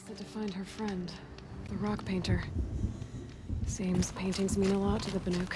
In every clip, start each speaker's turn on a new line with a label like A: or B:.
A: said to find her friend, the rock painter. Seems paintings mean a lot to the Banuk.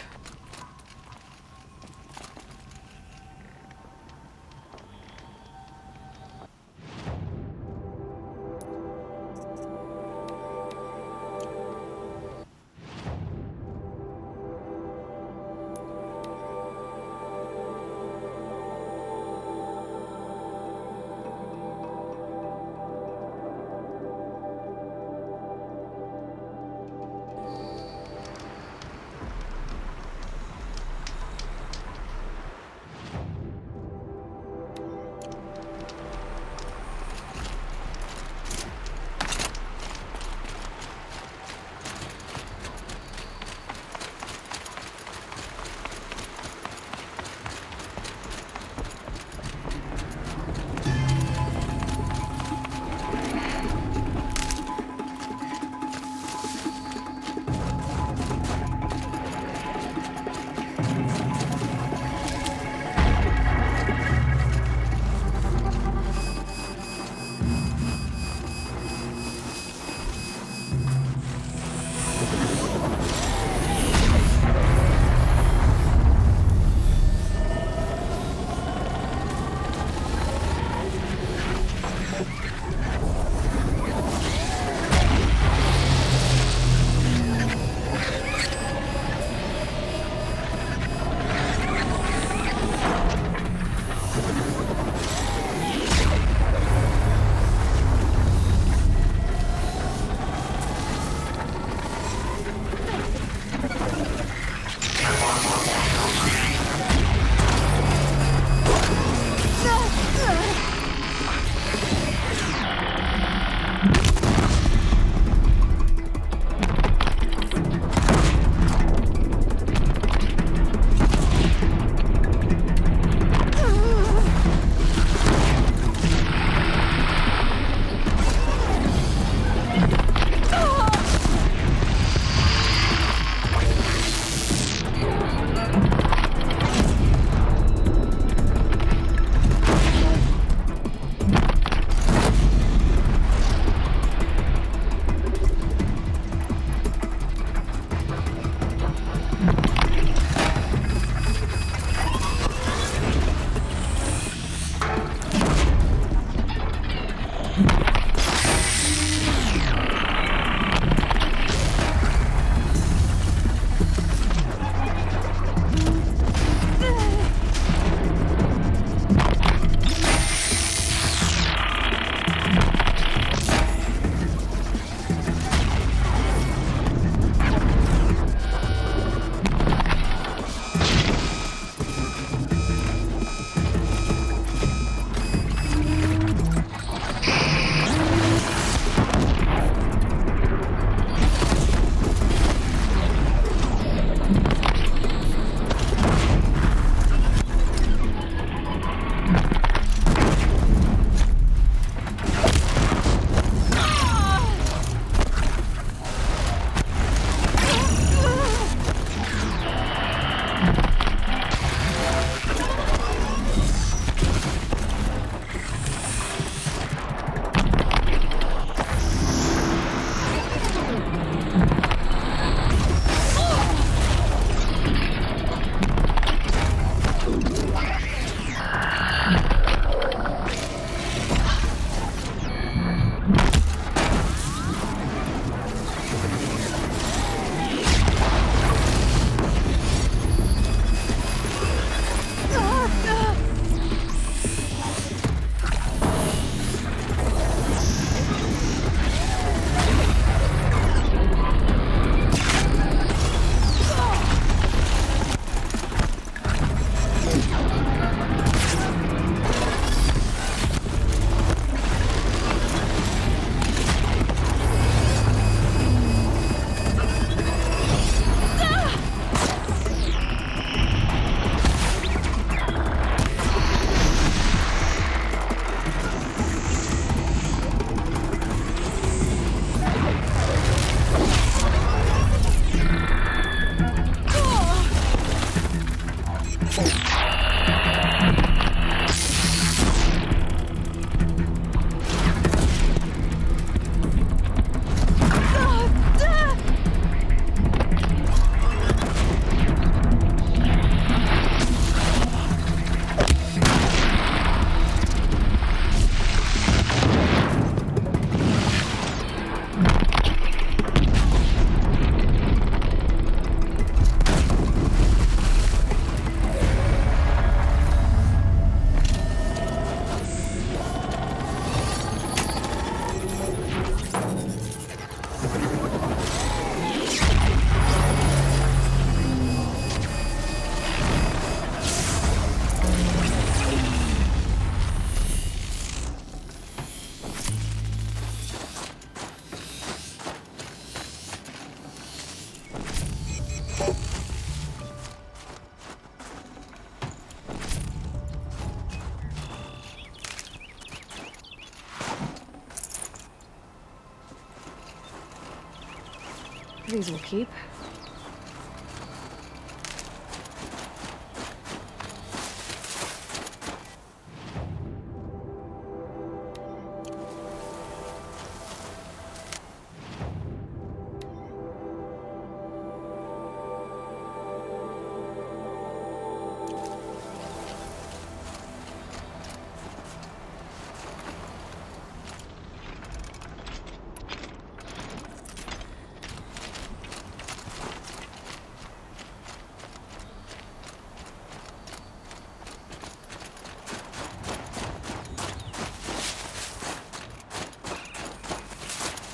A: These will keep.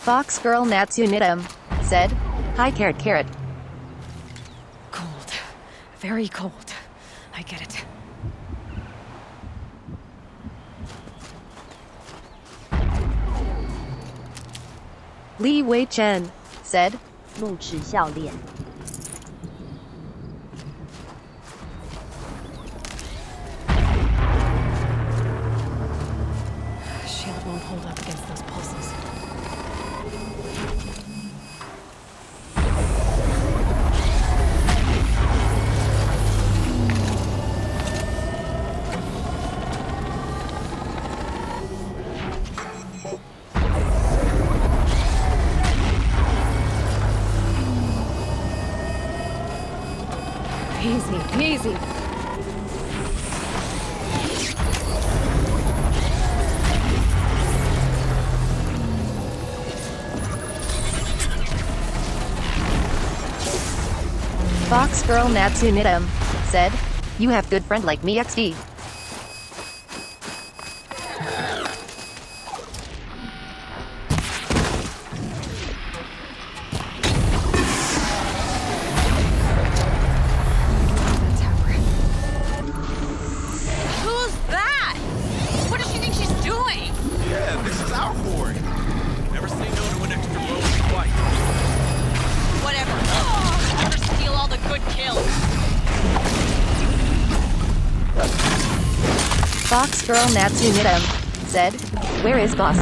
B: Fox girl Natsu Nitum said, "Hi carrot carrot."
A: Cold. Very cold. I get it.
B: Li Wei Chen said,
C: 怒齿笑脸。
A: Shield won't hold up against those pulses. Easy, easy.
B: Fox girl Natsu Nitum said, "You have good friend like me XD."
A: That tower.
D: Who's that? What does she think she's doing?
E: Yeah, this is our quarry. Never say no to an extra roll twice.
D: Whatever. Oh, never steal all the good kills.
B: Fox girl Natsu Nitum said, "Where is boss?"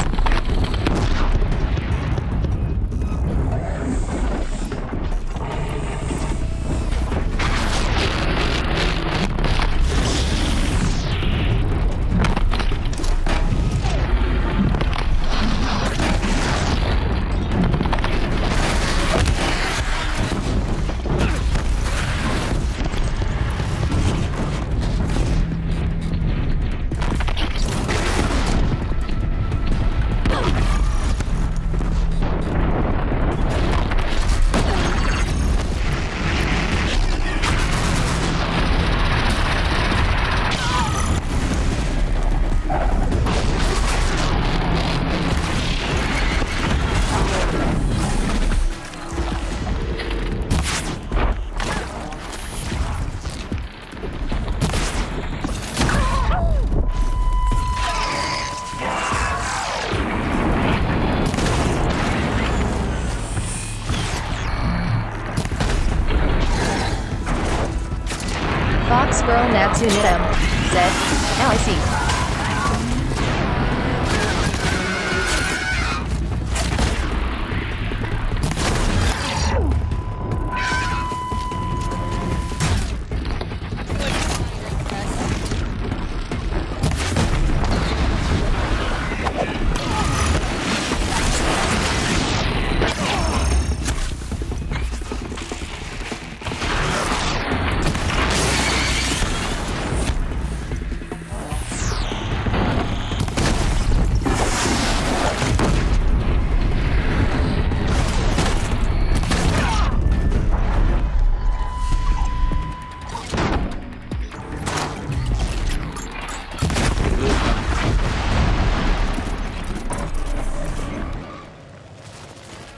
B: Fox girl Natsu Nitum said, "Now I see."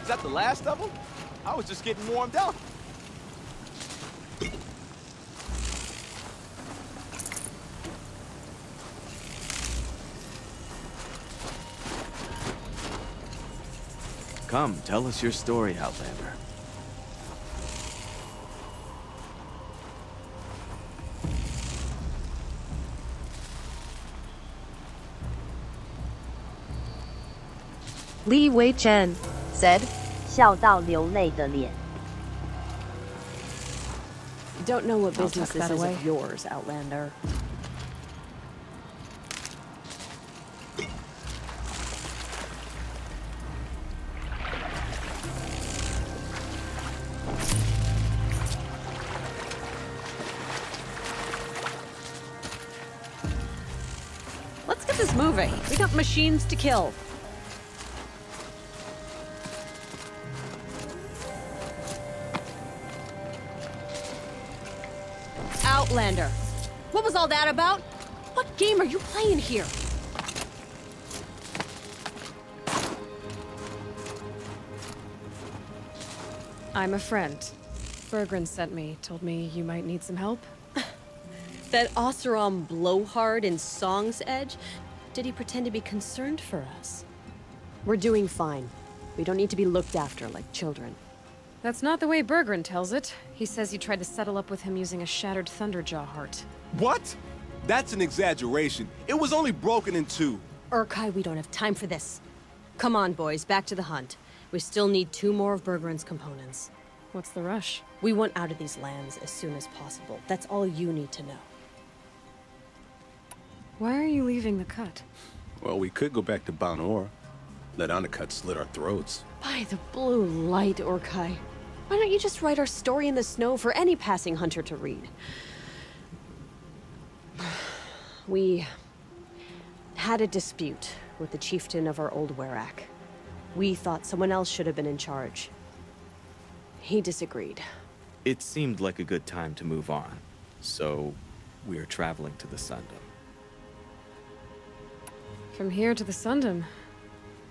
E: Is that the last of them? I was just getting warmed up. Come, tell us your story, Outlander.
B: Li Wei Chen said,
C: 笑到流泪的脸。You don't know what
A: I'll
C: business
A: tuck
C: this
A: that
C: is
A: away.
C: of yours, Outlander. Let's get this moving. We got machines to kill.
D: Outlander. What was all that about? What game are you playing here?
A: I'm a friend. Bergren sent me, told me you might need some help.
C: That Oseram blowhard in Song's Edge? Did he pretend to be concerned for us? We're doing fine. We don't need to be looked after like children.
A: That's not the way Bergren tells it. He says you tried to settle up with him using a shattered Thunderjaw heart.
F: What? That's an exaggeration. It was only broken in two.
C: Urkai, we don't have time for this. Come on, boys, back to the hunt. We still need 2 more of Bergren's components.
A: What's the rush?
C: We want out of these lands as soon as possible. That's all you need to know.
A: Why are you leaving the cut?
F: Well, we could go back to Banor. Let Undercut slit our throats.
C: By the blue light, Urkai. Why don't you just write our story in the snow for any passing hunter to read? We had a dispute with the chieftain of our old Werak. We thought someone else should have been in charge. He disagreed.
G: It seemed like a good time to move on, so we're traveling to the Sundom.
A: From here to the Sundom.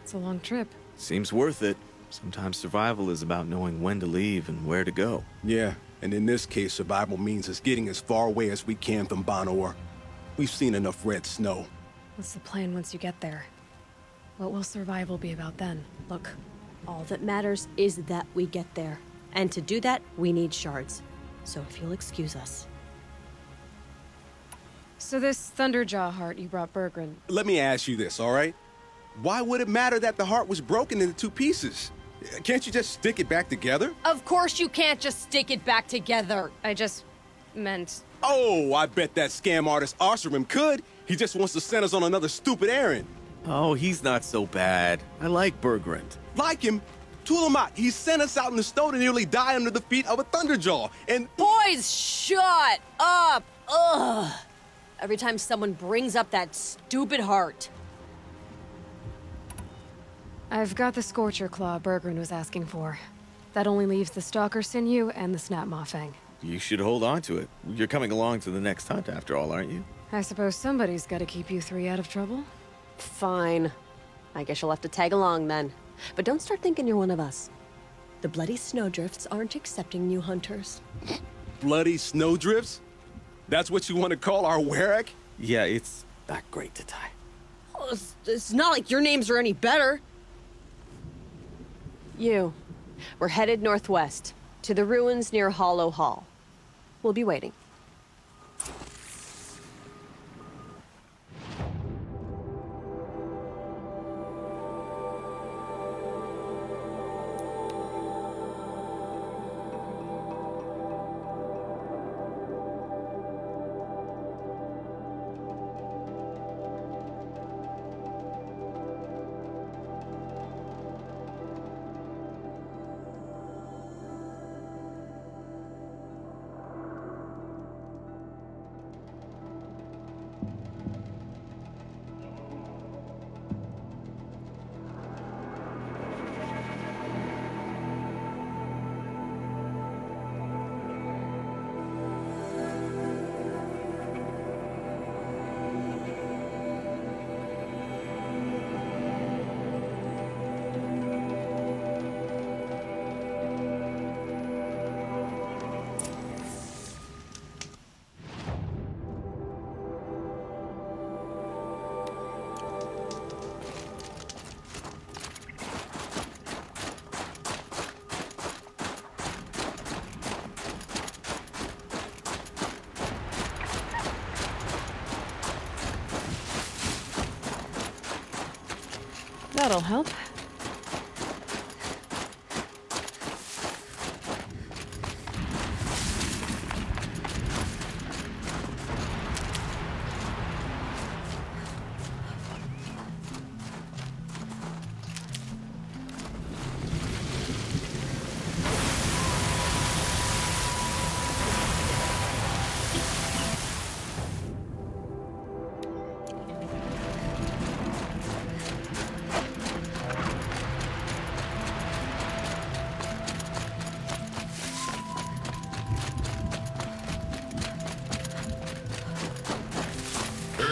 A: It's a long trip.
G: Seems worth it. Sometimes survival is about knowing when to leave and where to go.
F: Yeah, and in this case, survival means us getting as far away as we can from Banor. We've seen enough red snow.
A: What's the plan once you get there? What will survival be about then?
C: Look, all that matters is that we get there. And to do that, we need shards. So if you'll excuse us.
A: So this Thunderjaw heart you brought Bergren.
F: Let me ask you this, all right? Why would it matter that the heart was broken into 2 pieces? Can't you just stick it back together?
D: Of course you can't just stick it back together.
A: I just meant...
F: Oh, I bet that scam artist Arsarim could. He just wants to send us on another stupid errand.
G: Oh, he's not so bad. I like Bergrand.
F: Like him? Tulamat, he sent us out in the snow to nearly die under the feet of a Thunderjaw, and...
C: Boys, shut up! Ugh! Every time someone brings up that stupid heart.
A: I've got the Scorcher Claw Bergren was asking for. That only leaves the Stalker Sinew and the Snapmaw Fang.
G: You should hold on to it. You're coming along to the next hunt after all, aren't you?
A: I suppose somebody's gotta keep you 3 out of trouble.
C: Fine. I guess you'll have to tag along then. But don't start thinking you're one of us. The Bloody Snowdrifts aren't accepting new hunters.
F: Bloody snowdrifts? That's what you want to call our Werak?
G: Yeah, it's not great to tie.
C: Oh, it's not like your names are any better. We're headed northwest, to the ruins near Hollow Hall. We'll be waiting.
A: That'll help.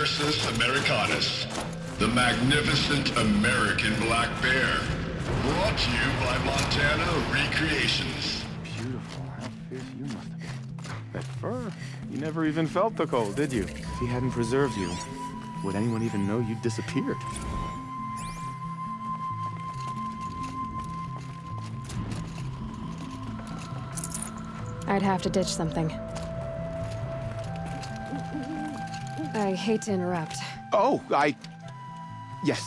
H: Ursus Americanus, the magnificent American black bear. Brought to you by Montana Recreations.
I: Beautiful. How fierce you must have been. That fur. You never even felt the cold, did you? If he hadn't preserved you, would anyone even know you'd disappeared?
A: I'd have to ditch something. I hate to interrupt.
I: Oh, Yes.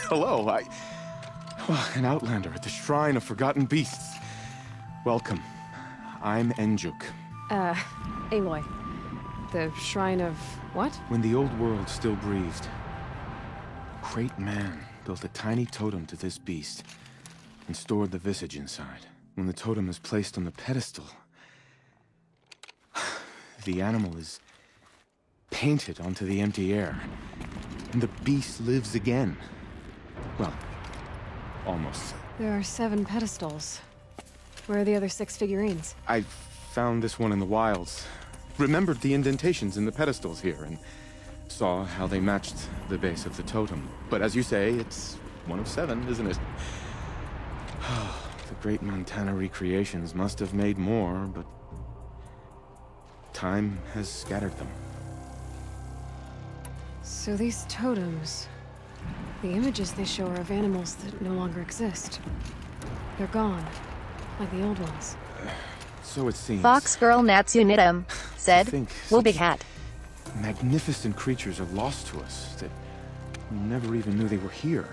I: Hello, Well, an outlander at the Shrine of Forgotten Beasts. Welcome. I'm Enjuk.
A: Aloy. The Shrine of what?
I: When the old world still breathed, a great man built a tiny totem to this beast and stored the visage inside. When the totem is placed on the pedestal, the animal is painted onto the empty air, and the beast lives again. Well, almost.
A: There are 7 pedestals. Where are the other 6 figurines?
I: I found this one in the wilds. Remembered the indentations in the pedestals here, and saw how they matched the base of the totem. But as you say, it's one of 7, isn't it? The great Montana Recreations must have made more, but time has scattered them.
A: So these totems... the images they show are of animals that no longer exist. They're gone, like the old ones.
I: So it seems.
B: Fox girl Natsunidam said, "Will big hat."
I: Magnificent creatures are lost to us that we never even knew they were here.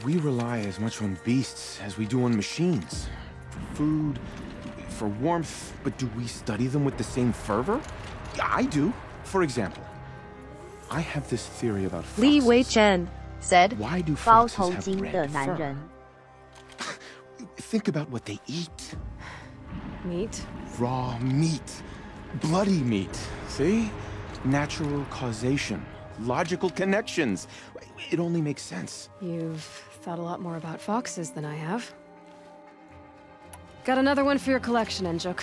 I: We rely as much on beasts as we do on machines. For food, for warmth, but do we study them with the same fervor? I do. For example, I have this theory about foxes.
B: Li Wei Chen said,
I: Why do foxes have red fur? Think about what they eat.
A: Meat?
I: Raw meat. Bloody meat. See? Natural causation. Logical connections. It only makes sense.
A: You've thought a lot more about foxes than I have. Got another one for your collection, Enjuk.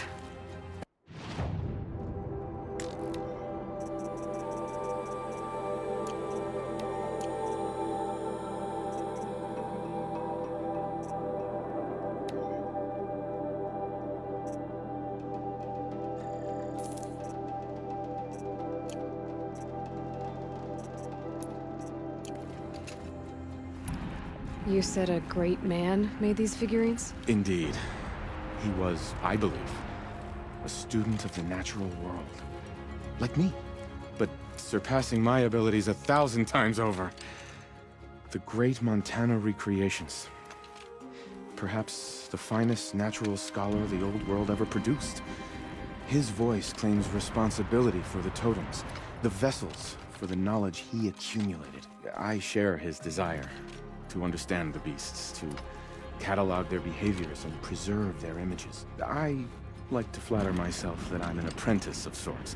A: You said a great man made these figurines?
I: Indeed. He was, I believe, a student of the natural world. Like me, but surpassing my abilities 1,000 times over. The great Montana Recreations. Perhaps the finest natural scholar the old world ever produced. His voice claims responsibility for the totems, the vessels for the knowledge he accumulated. I share his desire to understand the beasts, to catalog their behaviors and preserve their images. I like to flatter myself that I'm an apprentice of sorts,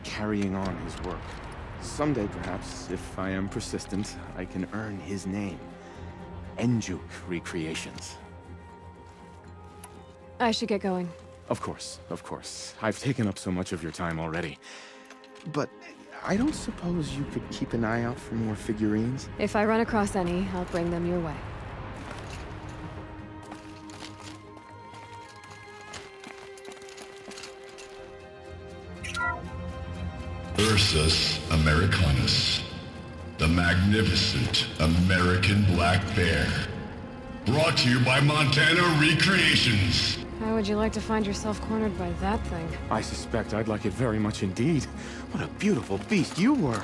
I: carrying on his work. Someday, perhaps, if I am persistent, I can earn his name. Enjuk Recreations.
A: I should get going.
I: Of course, of course. I've taken up so much of your time already. But I don't suppose you could keep an eye out for more figurines?
A: If I run across any, I'll bring them your way.
H: Ursus Americanus, the magnificent American black bear. Brought to you by Montana Recreations.
A: How would you like to find yourself cornered by that thing?
I: I suspect I'd like it very much indeed. What a beautiful beast you were!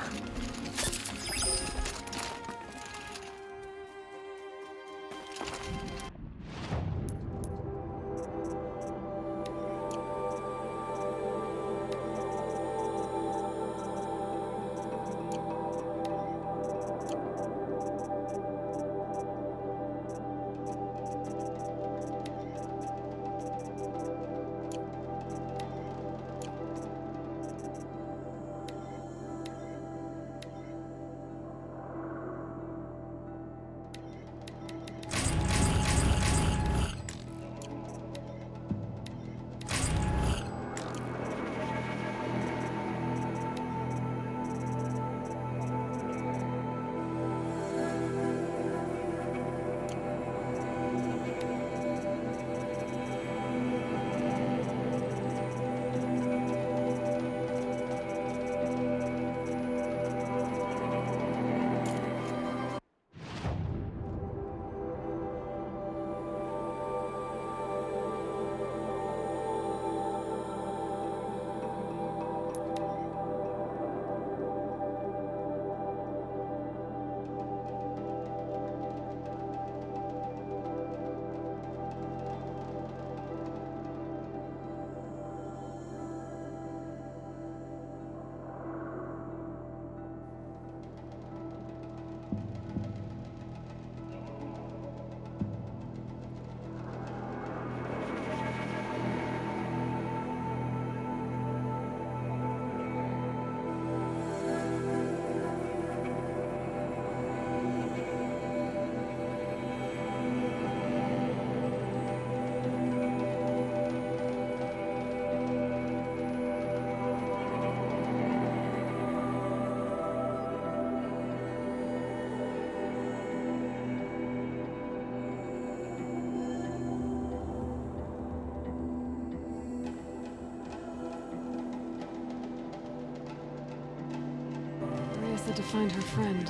A: said to find her friend,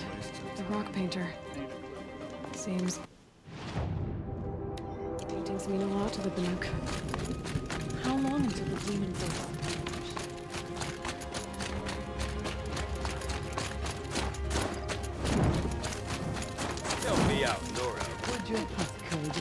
A: the rock painter. Seems paintings mean a lot to the Banuk. How long until the demons are?
E: Help me out, Nora.
A: Would you please?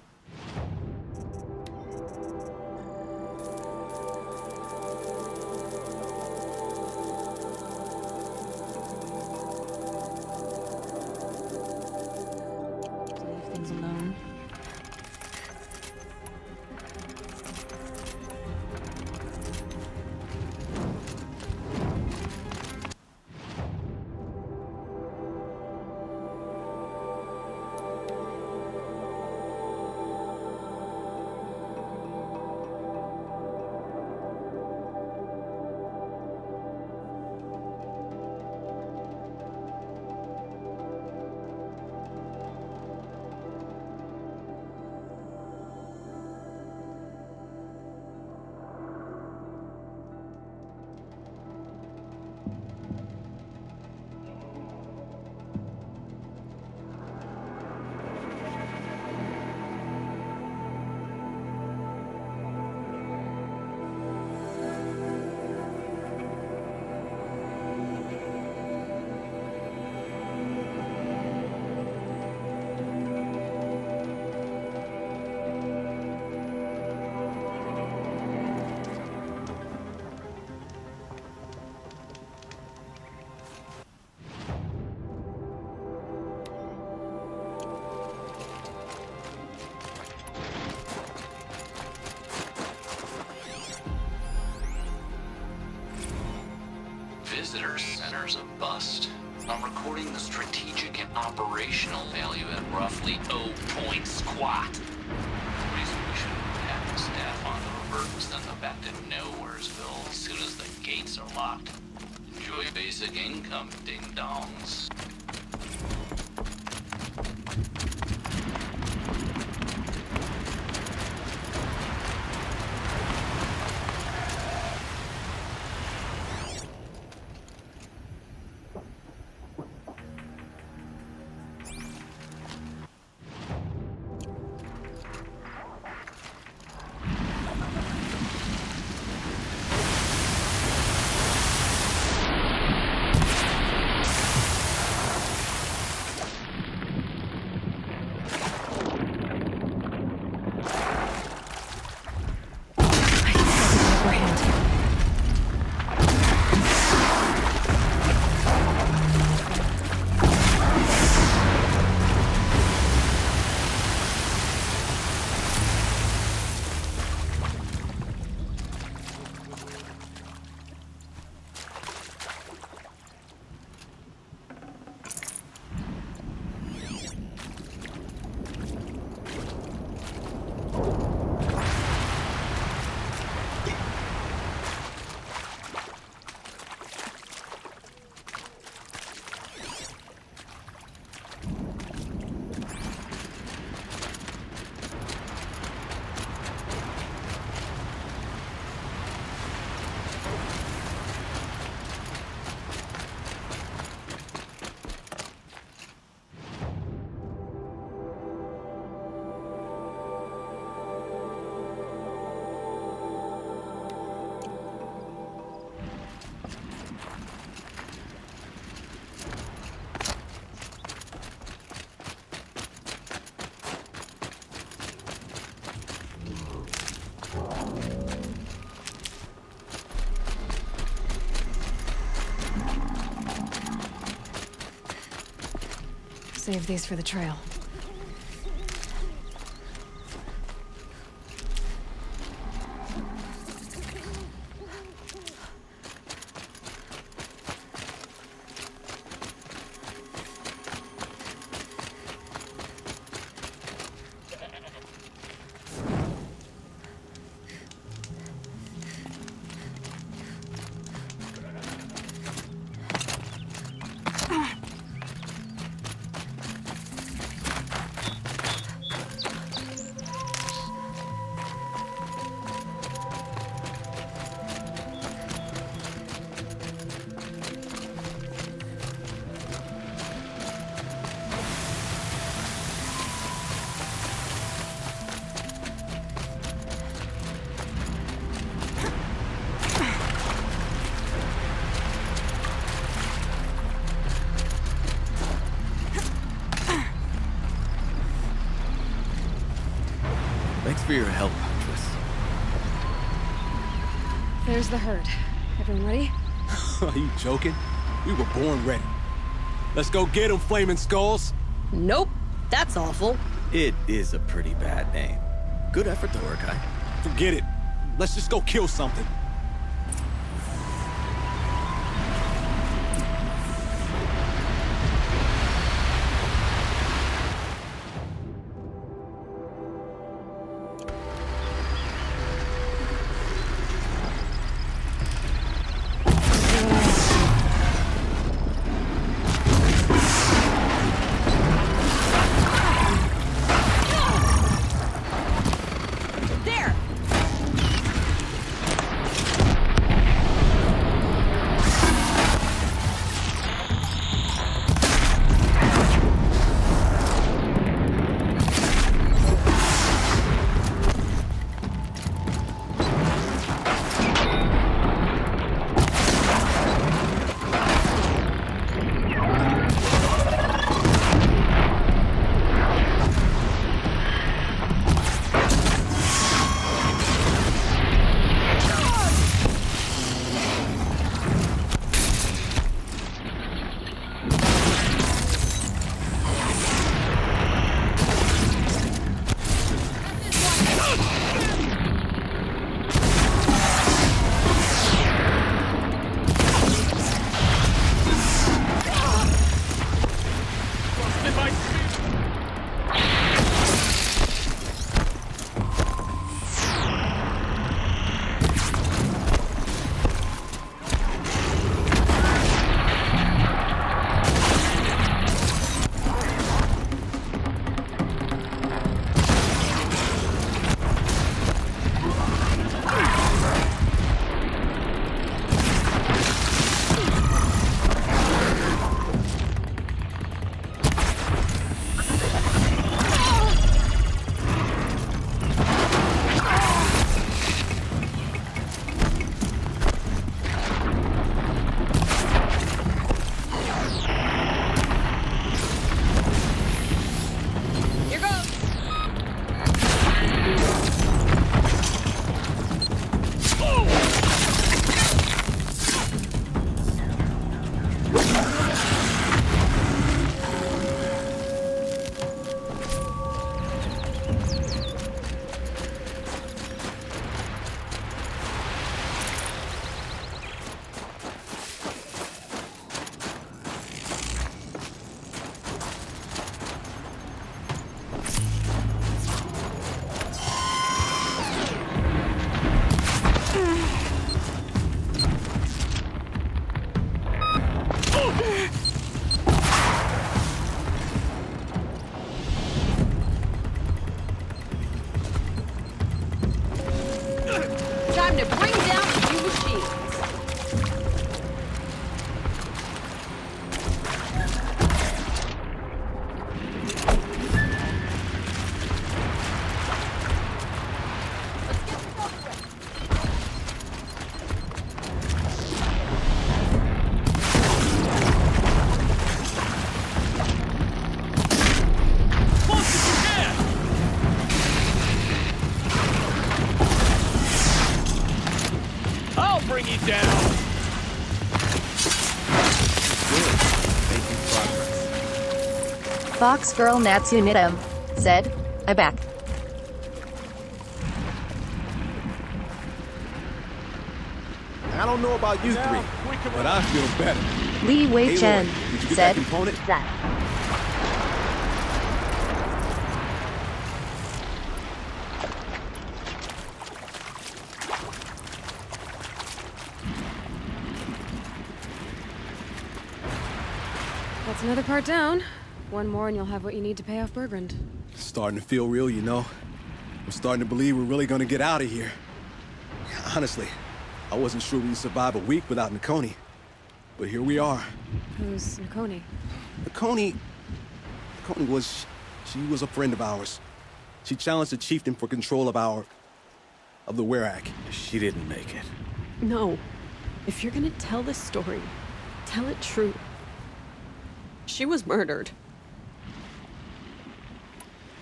J: Visitor Center's a bust. I'm recording the strategic and operational value at roughly 0 point squat. Reason we shouldn't have the staff on the revert and send them back to Nowheresville as soon as the gates are locked. Enjoy basic income, ding-dongs.
A: Save these for the trail.
G: for your help, Huntress.
A: There's the herd. Everyone ready?
F: Are you joking? We were born ready. Let's go get them, Flaming Skulls.
C: Nope. That's awful.
G: It is a pretty bad name. Good effort, though, Urkai.
F: Forget it. Let's just go kill something.
C: Time to bring down a few machines.
E: Bring you down.
G: Good. Making progress.
B: Fox girl Natsu Nitum said, "I'm back."
F: I don't know about you three, but I feel better.
B: Li Wei Chen
F: Aloy, did you get
B: said,
F: that component?
B: "That."
A: That's another part down. One more and you'll have what you need to pay off Bergrand.
F: Starting to feel real, you know. I'm starting to believe we're really gonna get out of here. Honestly, I wasn't sure we'd survive a week without Nakoni. But here we are.
A: Who's Nakoni?
F: Nakoni was... she was a friend of ours. She challenged the chieftain for control of the Werak.
G: She didn't make it.
C: No. If you're gonna tell this story, tell it true. She was murdered.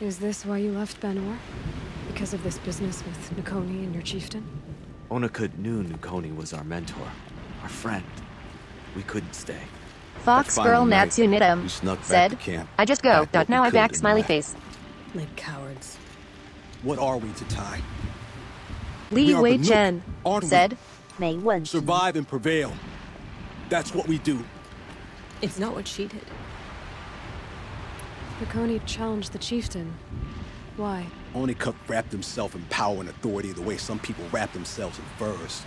A: Is this why you left Benor? Because of this business with Nakoni and your chieftain?
G: Onakut knew Nakoni was our mentor, our friend. We couldn't stay.
B: Fox Girl Natsu Nitum said, I just go. Now I back smiley face.
C: Like cowards.
F: What are we to Tai?
B: Li Wei Chen said,
F: Survive and prevail. That's what we do.
C: It's not what she did.
A: Nakoni challenged the chieftain. Why?
F: Onakut wrapped himself in power and authority the way some people wrap themselves in furs.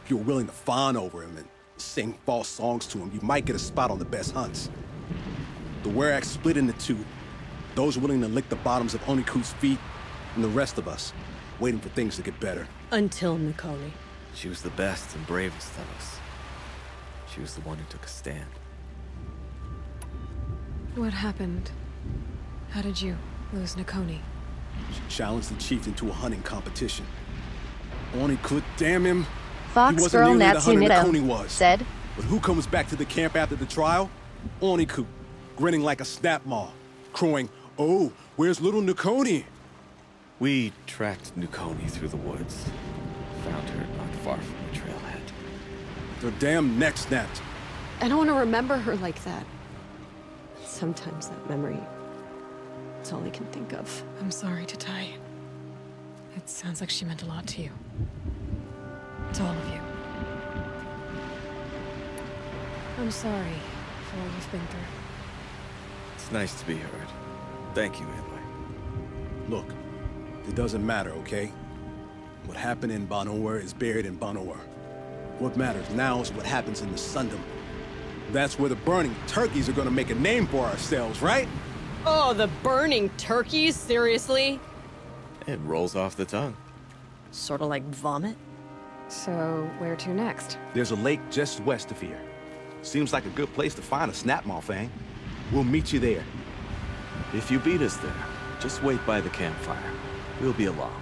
F: If you're willing to fawn over him and sing false songs to him, you might get a spot on the best hunts. The Werak split into two. Those willing to lick the bottoms of Onakut's feet, and the rest of us, waiting for things to get better.
C: Until Nakoni.
G: She was the best and bravest of us. She was the one who took a stand.
A: What happened? How did you lose Nakoni?
F: She challenged the chieftain to a hunting competition. Onakut, damn him!
B: Fox Girl Natsu Nitum said,
F: But who comes back to the camp after the trial? Onakut, grinning like a snap maw, crowing, "Oh, where's little Nakoni?"
G: We tracked Nakoni through the woods. Found her not far from the trailhead.
F: Their damn neck snapped.
C: I don't want to remember her like that. Sometimes that memory, it's all I can think of.
A: I'm sorry to Tai. It sounds like she meant a lot to you. To all of you. I'm sorry for what you've been through.
G: It's nice to be heard. Thank you, Aloy.
F: Look, it doesn't matter, okay? What happened in Banowar is buried in Banowar. What matters now is what happens in the Sundom. That's where the burning turkeys are gonna make a name for ourselves, right?
C: Oh, the burning turkeys? Seriously?
G: It rolls off the tongue.
C: Sort of like vomit?
A: So, where to next?
F: There's a lake just west of here. Seems like a good place to find a snapmaw fang. We'll meet you there.
G: If you beat us there, just wait by the campfire. We'll be along.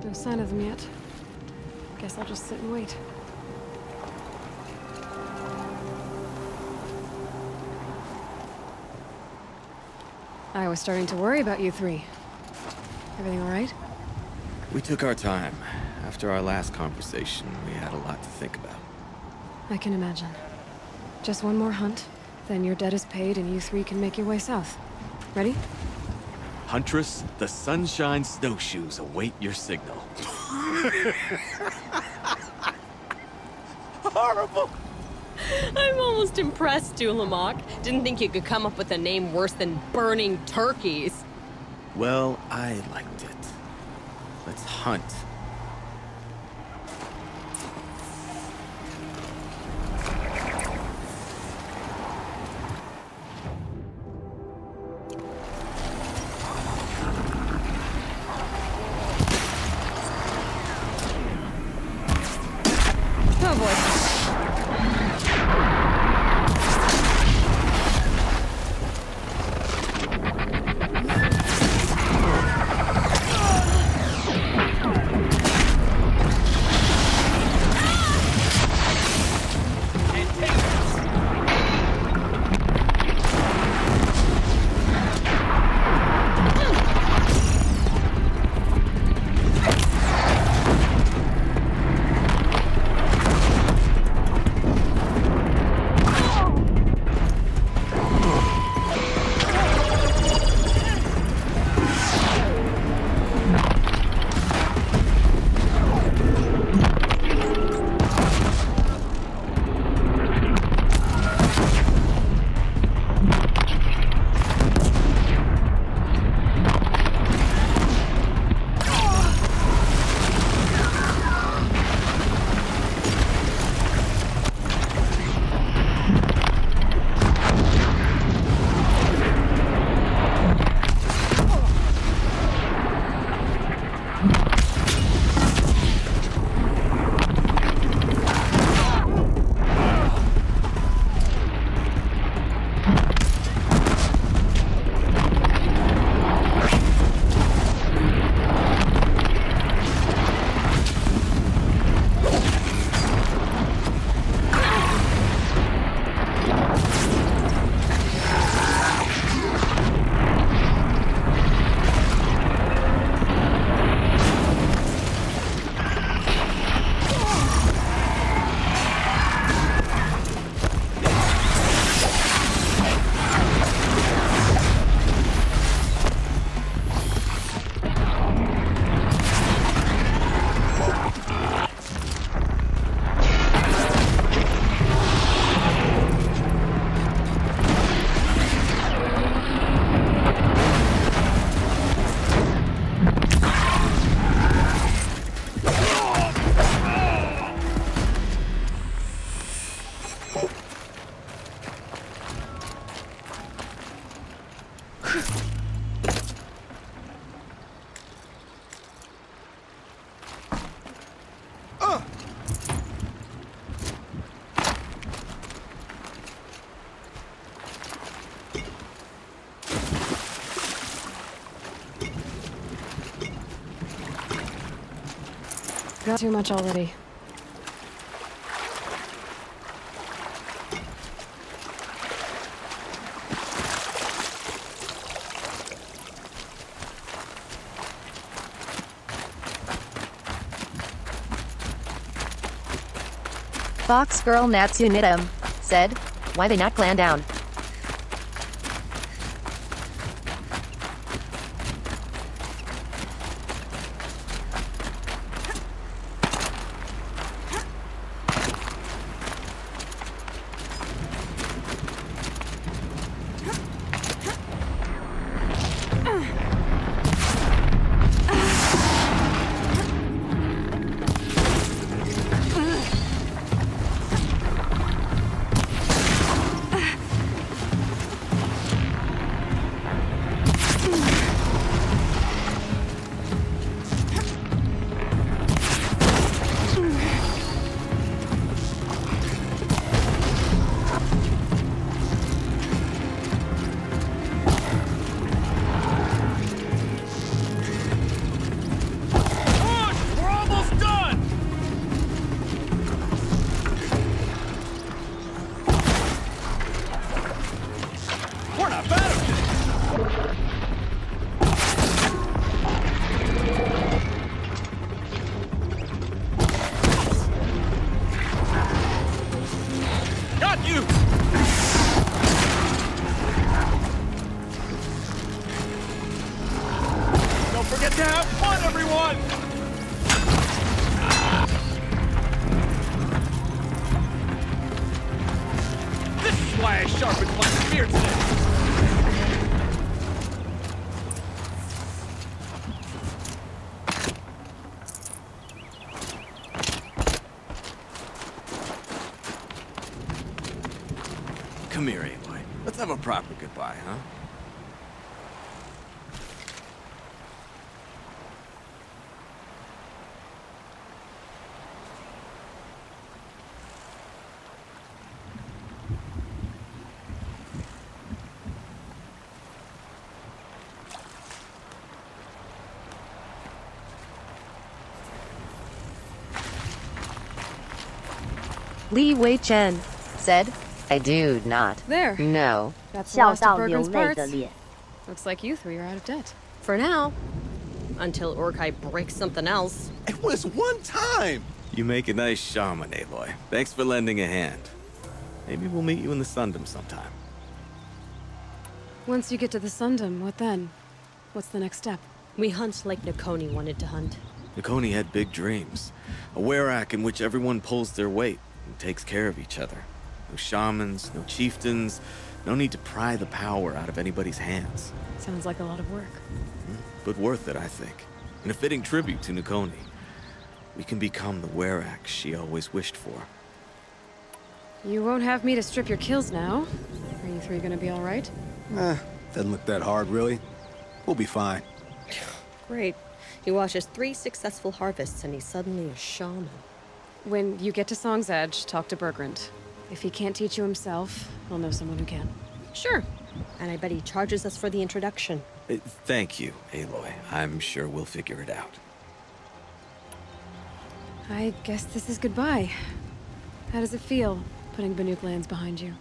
A: No sign of them yet. Guess I'll just sit and wait. I was starting to worry about you three. Everything all right?
G: We took our time. After our last conversation, we had a lot to think about.
A: I can imagine. Just one more hunt, then your debt is paid and you three can make your way south. Ready?
G: Huntress, the Sunshine Snowshoes await your signal.
F: Horrible!
C: I'm almost impressed, Dulamok. Didn't think you could come up with a name worse than burning turkeys.
G: Well, I liked it. Let's hunt.
A: Oh boy. Got too much already.
B: Fox girl Natsunidam said, why they not clan down?
G: Come here, Aloy. Let's have a proper goodbye, huh?
B: Li Wei Chen said, I do not.
A: There.
B: No.
A: That's the
K: 笑
A: last of
K: 到流
A: Bergren's
K: 泪的
A: parts.
K: 脸。
A: Looks like you three are out of debt.
C: For now. Until Urkai breaks something else.
F: It was one time!
G: You make a nice shaman, Aloy. Thanks for lending a hand. Maybe we'll meet you in the Sundom sometime.
A: Once you get to the Sundom, what then? What's the next step?
C: We hunt like Nakoni wanted to hunt.
G: Nakoni had big dreams. A werak in which everyone pulls their weight and takes care of each other. No shamans, no chieftains, no need to pry the power out of anybody's hands.
A: Sounds like a lot of work.
G: But worth it, I think. And a fitting tribute to Nakoni. We can become the werak she always wished for.
A: You won't have me to strip your kills now. Are you three gonna be alright?
F: Doesn't look that hard, really. We'll be fine.
C: Great. He watches 3 successful harvests and he's suddenly a shaman.
A: When you get to Song's Edge, talk to Bergrand. If he can't teach you himself, I'll know someone who can.
C: Sure. And I bet he charges us for the introduction.
G: Thank you, Aloy. I'm sure we'll figure it out.
A: I guess this is goodbye. How does it feel, putting Banuk lands behind you?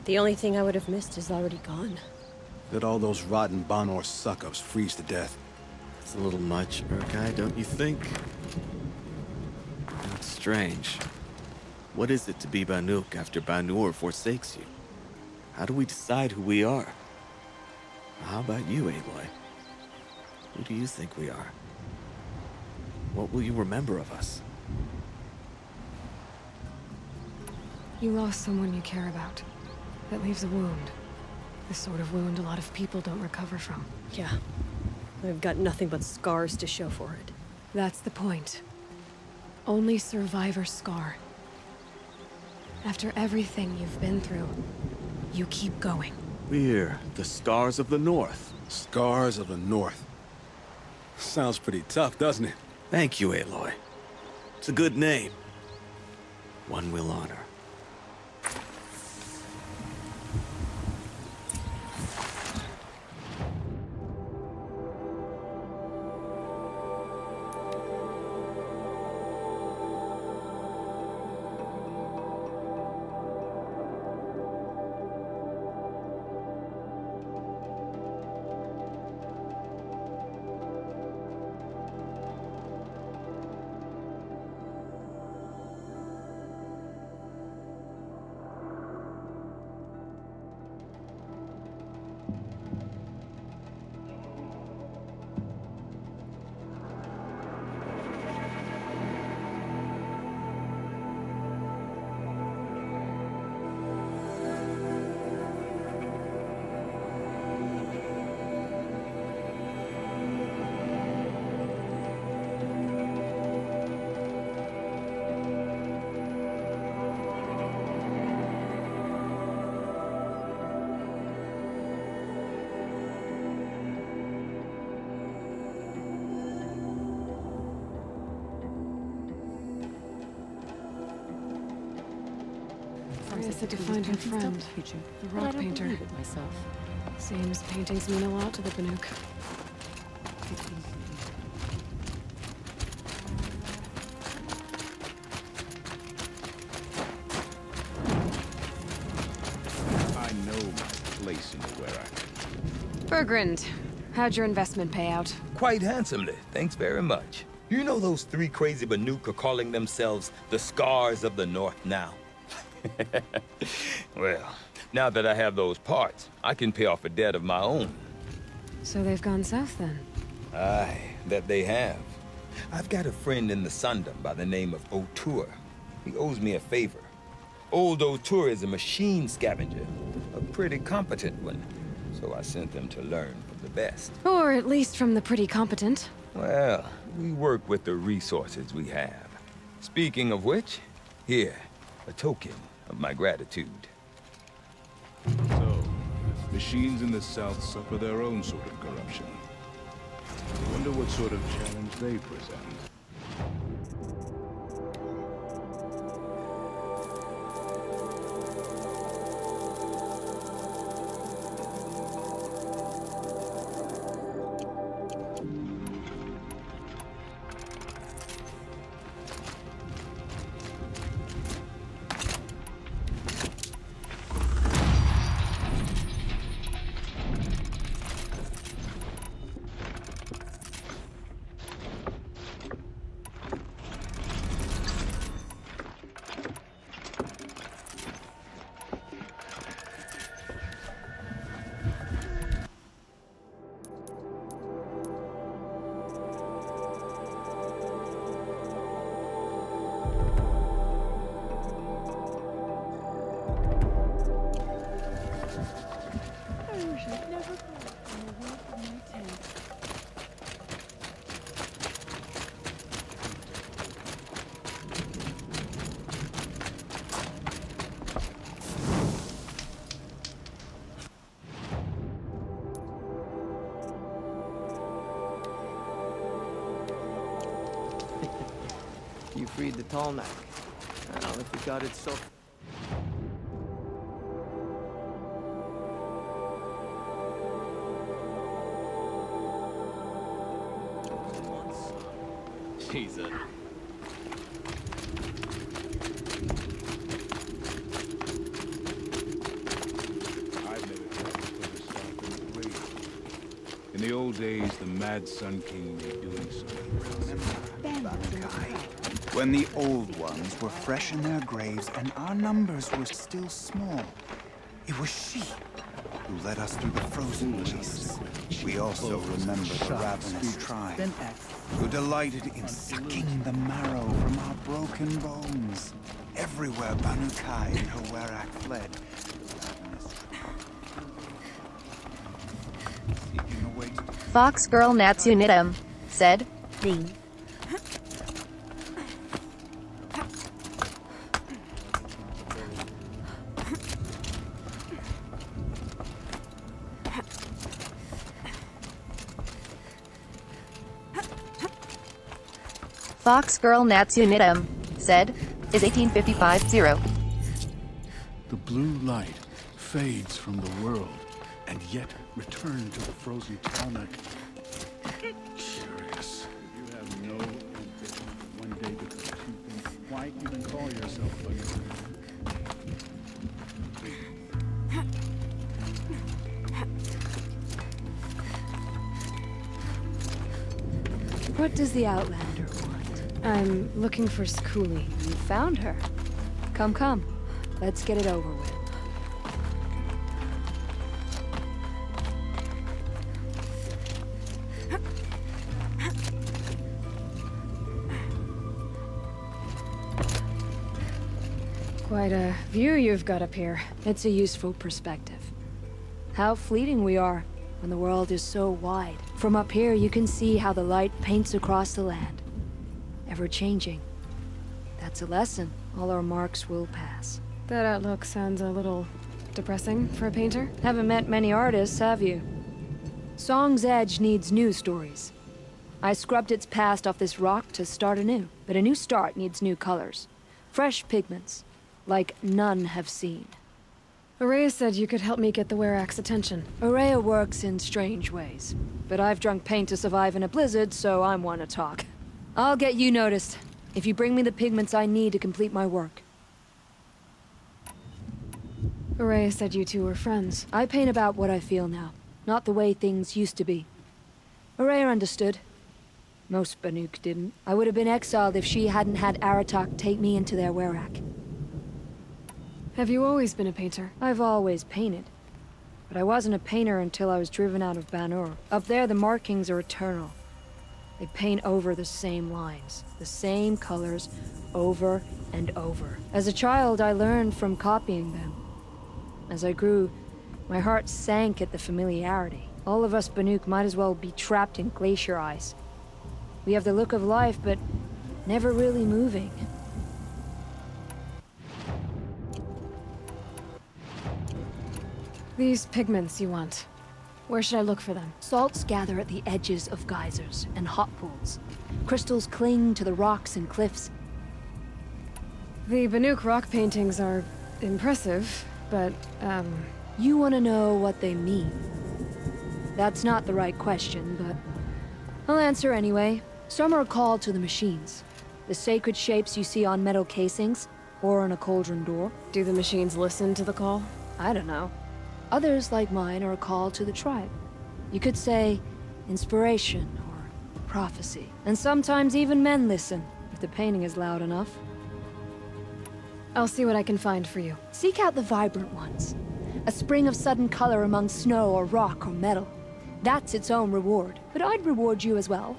C: The only thing I would have missed is already gone.
F: Let all those rotten Banor suck-ups freeze to death.
G: It's a little much, Urkai, don't you think? It's strange. What is it to be Banuk after Banur forsakes you? How do we decide who we are? How about you, Aloy? Who do you think we are? What will you remember of us?
A: You lost someone you care about. That leaves a wound. The sort of wound a lot of people don't recover from.
C: Yeah. I've got nothing but scars to show for it.
A: That's the point. Only survivor's scar. After everything you've been through, you keep going.
G: We're the Scars of the North.
F: Scars of the North. Sounds pretty tough, doesn't it?
G: Thank you, Aloy. It's a good name. One we'll honor.
A: Guess I could find her friend, the rock painter. Seems paintings mean a lot to the Banuk.
K: I know my place in the Werak.
A: Bergrand, how'd your investment pay out?
L: Quite handsomely, thanks very much. You know those three crazy Banuk are calling themselves the Scars of the North now? Well, now that I have those parts, I can pay off a debt of my own.
A: So they've gone south then?
L: Aye, that they have. I've got a friend in the Sundom by the name of O'Toole. He owes me a favor. Old O'Toole is a machine scavenger, a pretty competent one. So I sent them to learn from the best.
A: Or at least from the pretty competent.
L: Well, we work with the resources we have. Speaking of which, here, a token of my gratitude.
K: So, machines in the South suffer their own sort of corruption. I wonder what sort of challenge they present.
M: You freed the Tallneck. Now, if you got it so...
G: Jesus.
K: In the old days, the Mad Sun King made doing so.
N: When the old ones were fresh in their graves and our numbers were still small, it was she who led us through the frozen wastes. We also remember the ravenous tribe, who delighted in sucking the marrow from our broken bones. Everywhere Banukai and her Werak fled,
B: Fox Girl Natsu Nitum said, Ding. Fox Girl Natsu Nitum said, is 1855-0.
K: The blue light fades from the world, and yet return to the frozen Tallneck. Curious. You have no ambition one day because you can quite even call yourself a...
A: What does the Outlander want? I'm looking for Skuli.
O: You found her. Come, come. Let's get it over with.
A: Quite a view you've got up here.
O: It's a useful perspective. How fleeting we are when the world is so wide. From up here, you can see how the light paints across the land. Ever changing. That's a lesson. All our marks will pass.
A: That outlook sounds a little depressing for a painter.
O: Haven't met many artists, have you? Song's Edge needs new stories. I scrubbed its past off this rock to start anew, but a new start needs new colors. Fresh pigments. like none have seen.
A: Araya said you could help me get the Werak's attention.
O: Araya works in strange ways, but I've drunk paint to survive in a blizzard, so I'm one to talk. I'll get you noticed, if you bring me the pigments I need to complete my work.
A: Araya said you two were friends.
O: I paint about what I feel now, not the way things used to be. Araya understood. Most Banuk didn't. I would have been exiled if she hadn't had Aratak take me into their Werak.
A: Have you always been a painter?
O: I've always painted. But I wasn't a painter until I was driven out of Banur. Up there, the markings are eternal. They paint over the same lines, the same colors, over and over. As a child, I learned from copying them. As I grew, my heart sank at the familiarity. All of us Banuk might as well be trapped in glacier ice. We have the look of life, but never really moving.
A: These pigments you want. Where should I look for them?
O: Salts gather at the edges of geysers and hot pools. Crystals cling to the rocks and cliffs.
A: The Banuk rock paintings are impressive, but,
O: You want to know what they mean. That's not the right question, but I'll answer anyway. Some are called to the machines. The sacred shapes you see on metal casings, or on a cauldron door.
A: Do the machines listen to the call?
O: I don't know. Others, like mine, are called to the tribe. You could say inspiration or prophecy. And sometimes even men listen, if the painting is loud enough.
A: I'll see what I can find for you.
O: Seek out the vibrant ones. A spring of sudden color among snow or rock or metal. That's its own reward. But I'd reward you as well.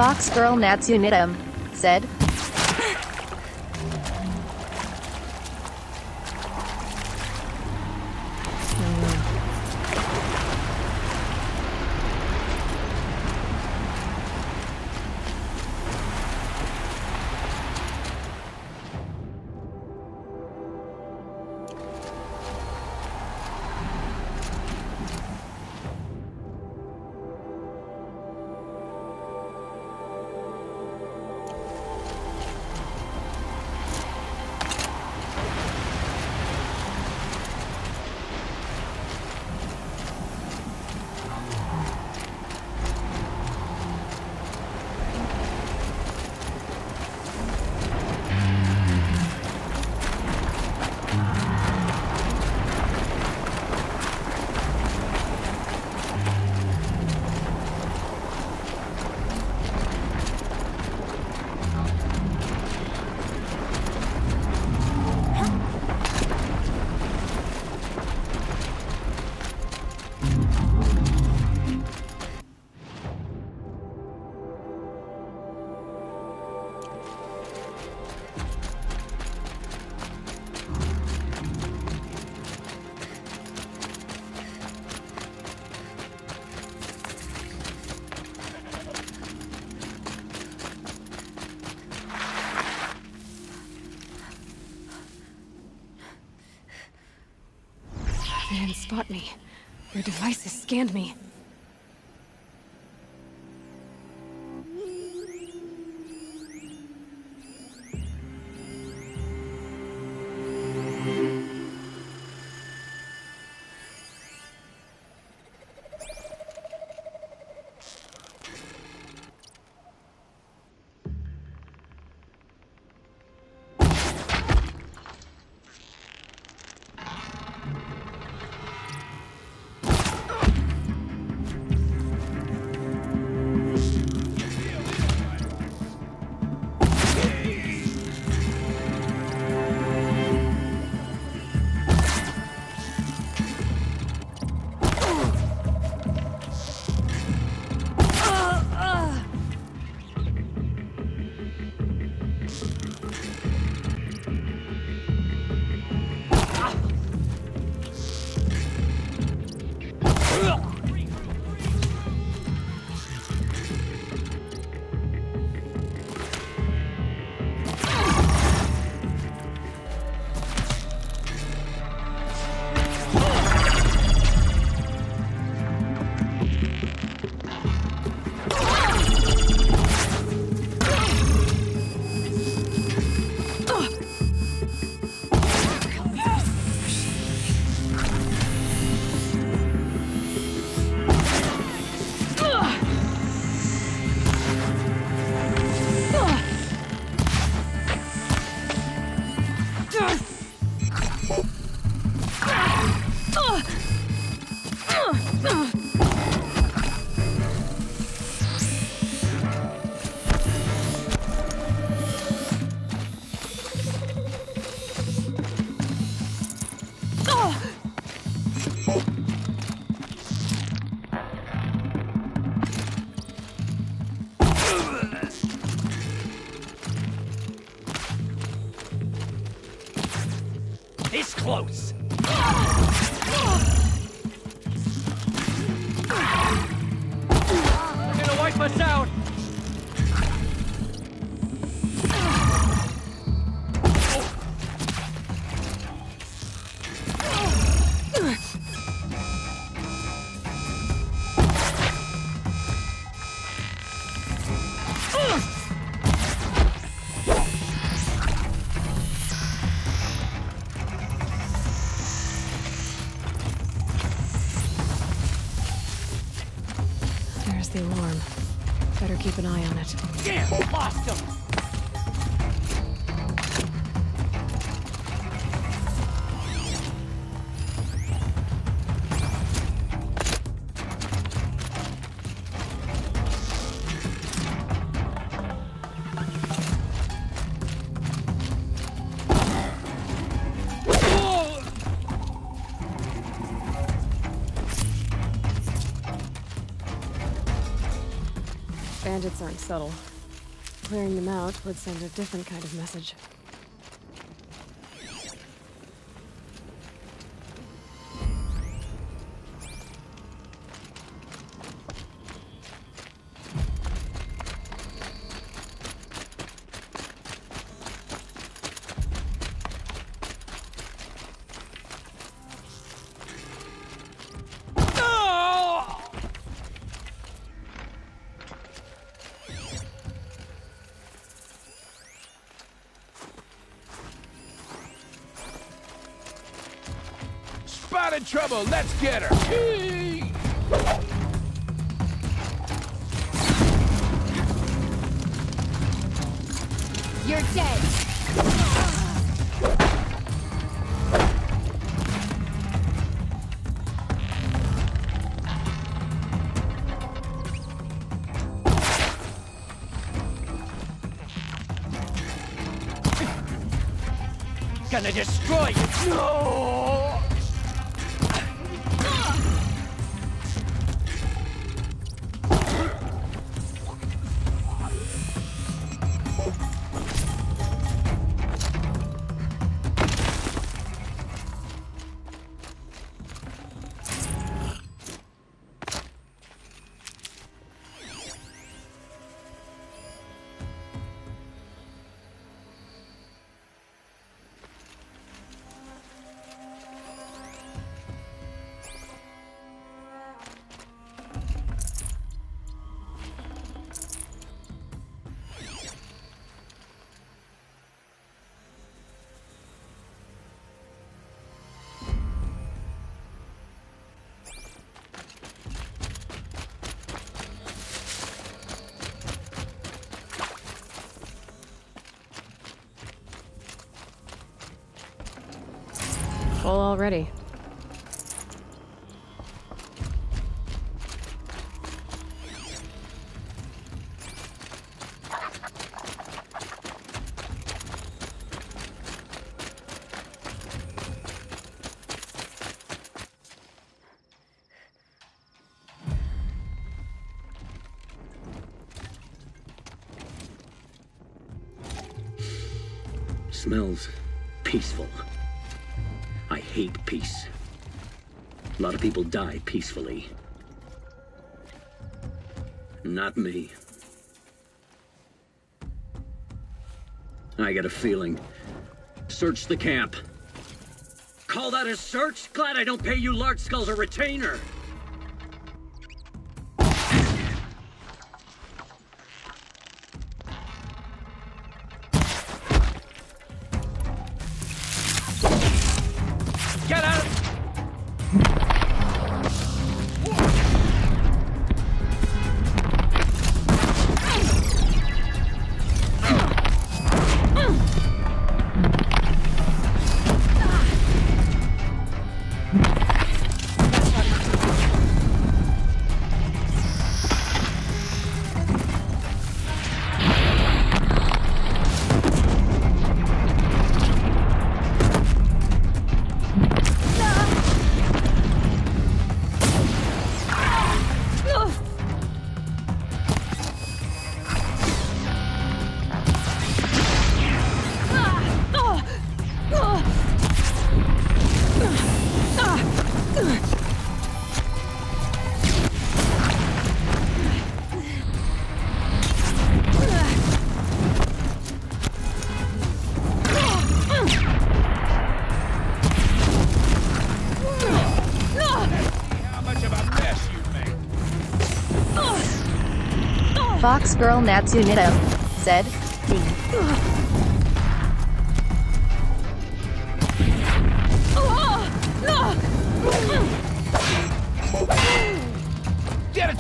B: Fox girl Natsu Nitum said,
A: They didn't spot me. Their devices scanned me.
E: He's close. They're gonna wipe us out.
A: There's the alarm. Better keep an eye on it.
E: Damn, lost him.
A: Bandits aren't subtle. Clearing them out would send a different kind of message.
E: Spotted trouble, let's get her!
B: You're dead.
E: Gonna destroy you! No!
C: Full already.
P: Smells peaceful. I hate peace. A lot of people die peacefully. Not me. I got a feeling. Search the camp. Call that a search? Glad I don't pay you large skulls a retainer.
E: Get out!
B: Fox Girl Natsunito said,
E: Get it!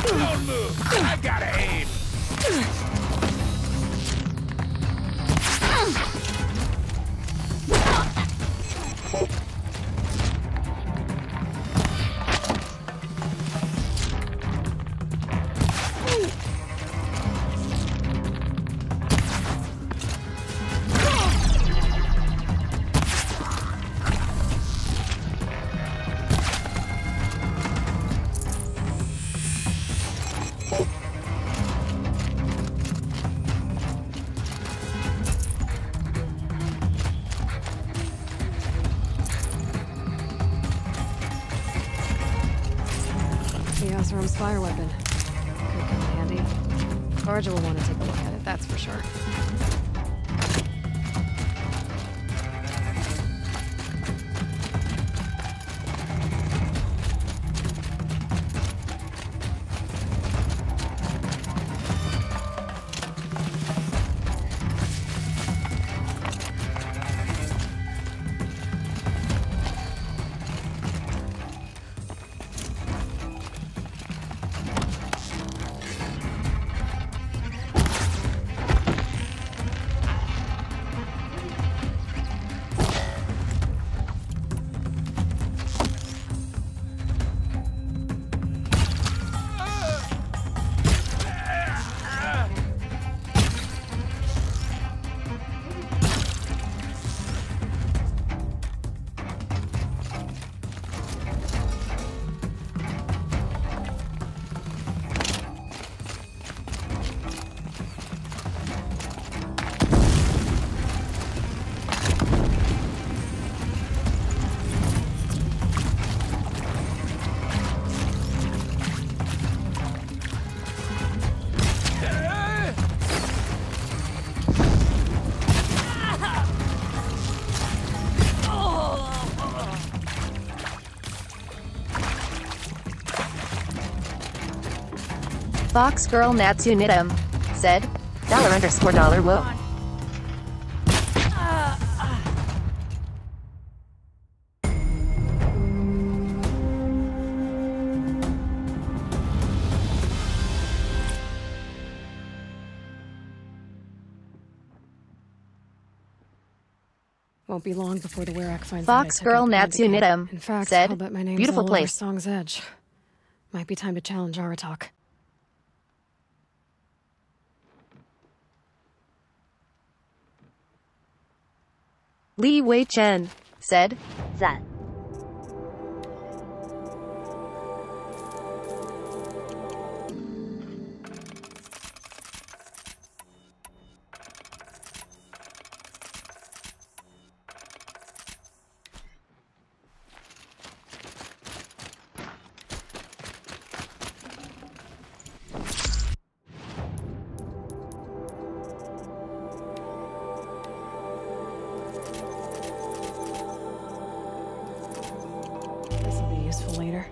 E: Don't move! I gotta aim!
A: Chaos fire weapon. Could come in handy. Barja will want to take a look at it, that's for sure.
B: Fox Girl Natsunito said, $_ whoa.
A: Won't be long before the Werak finds
B: Fox girl Natsu Nidam
A: In fact,
B: said,
A: I'll bet my name's
B: beautiful
A: all over
B: place.
A: Song's Edge. Might be time to challenge Aratak.
B: Li Wei Chen said,
Q: that.
A: This'll be useful later.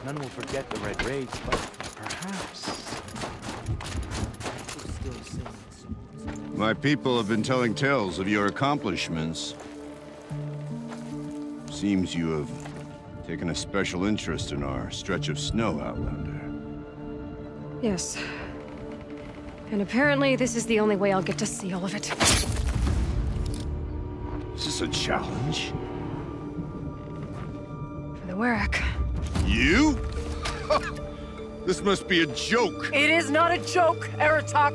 R: None will forget the Red Raids, but perhaps...
S: My people have been telling tales of your accomplishments. Seems you have taken a special interest in our stretch of snow, Outlander.
A: Yes. And apparently this is the only way I'll get to see all of it.
S: Is this a challenge?
A: For the Werak.
S: You? This must be a joke.
T: It is not a joke, Aratak.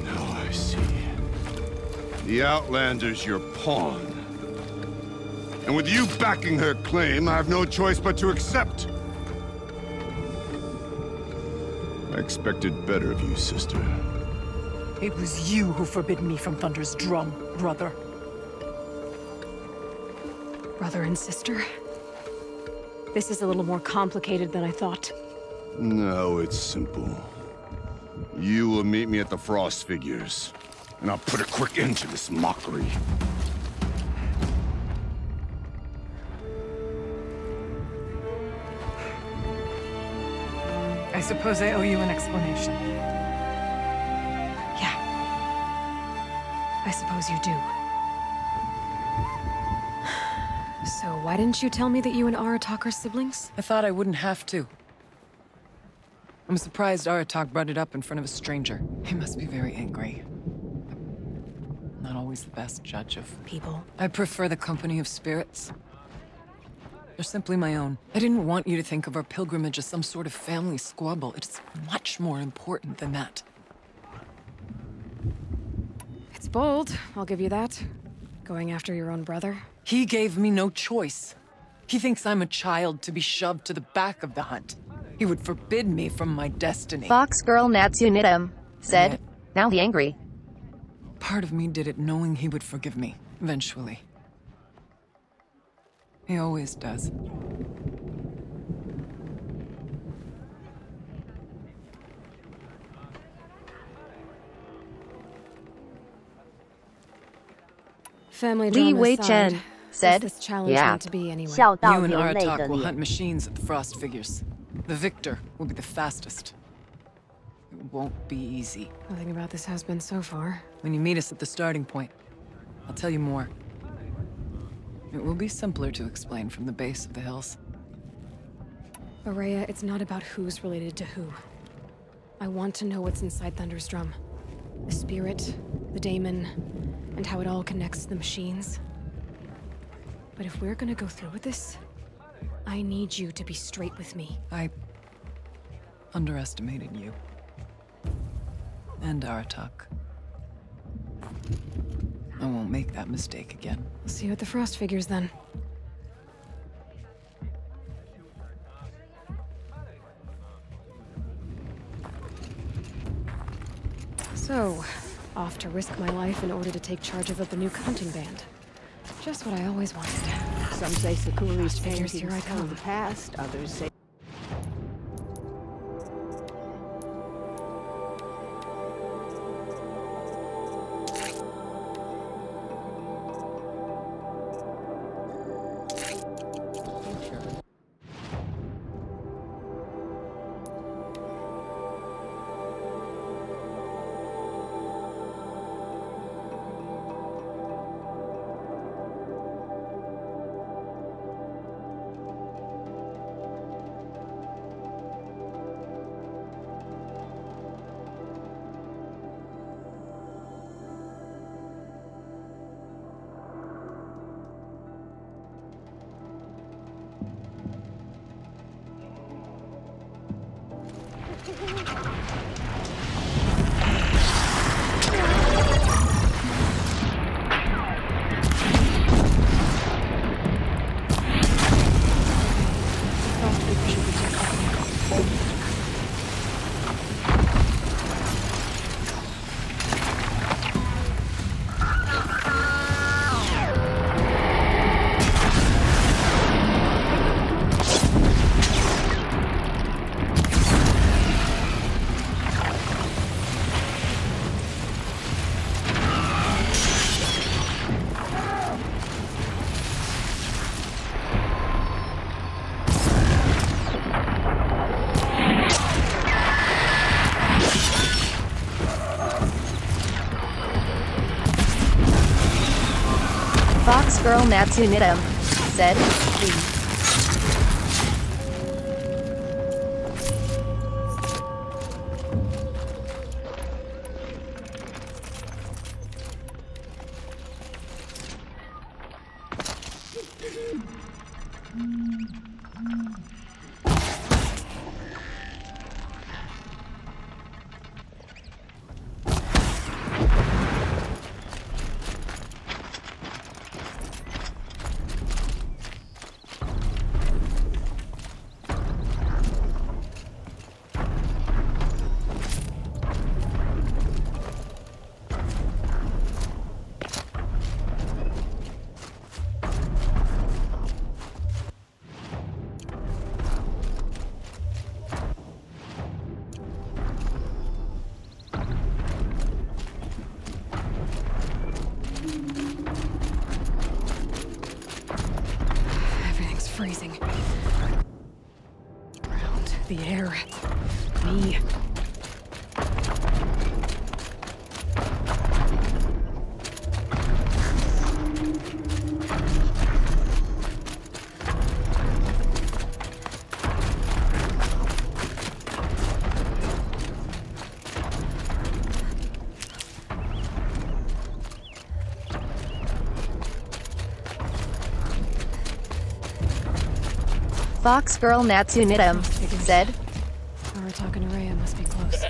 S: Now I see. The Outlander's your pawn. And with you backing her claim, I have no choice but to accept. I expected better of you, sister.
T: It was you who forbid me from Thunder's drum, brother.
A: Brother and sister? This is a little more complicated than I thought.
S: No, it's simple. You will meet me at the Frost Figures, and I'll put a quick end to this mockery.
T: I suppose I owe you an explanation.
A: Yeah. I suppose you do. So why didn't you tell me that you and Aratak are siblings?
T: I thought I wouldn't have to. I'm surprised Aratak brought it up in front of a stranger. He must be very angry. Not always the best judge of
A: people.
T: I prefer the company of spirits. They're simply my own. I didn't want you to think of our pilgrimage as some sort of family squabble. It's much more important than that.
A: It's bold, I'll give you that. Going after your own brother.
T: He gave me no choice. He thinks I'm a child to be shoved to the back of the hunt. He would forbid me from my destiny.
B: Fox girl Natsu Nidam said, now he angry.
T: Part of me did it knowing he would forgive me, eventually. He always does.
A: Family
B: Li
A: drama
B: Wei-chen
A: aside,
B: said,
A: what's this challenge
B: "Yeah."
A: meant to be anyway?
T: You and Aratak will hunt machines at the Frost figures. The victor will be the fastest. It won't be easy.
A: Nothing about this has been so far.
T: When you meet us at the starting point, I'll tell you more. It will be simpler to explain from the base of the hills.
A: Araya, it's not about who's related to who. I want to know what's inside Thunder's drum. The spirit, the daemon, and how it all connects to the machines. But if we're gonna go through with this, I need you to be straight with me.
T: I underestimated you. And Aratak. I won't make that mistake again.
A: We'll see you at the Frost figures then. So, off to risk my life in order to take charge of a Banuk hunting band. Just what I always wanted.
Q: Some say Sakuri's
A: Figures, here I
Q: paintings tell
A: come.
Q: the past, others say...
B: Fox girl Natsu Nidam said,
A: Everything's freezing. Ground, the air, me.
B: Fox girl Natsu Nidam said,
A: Aratak and Araya must be close.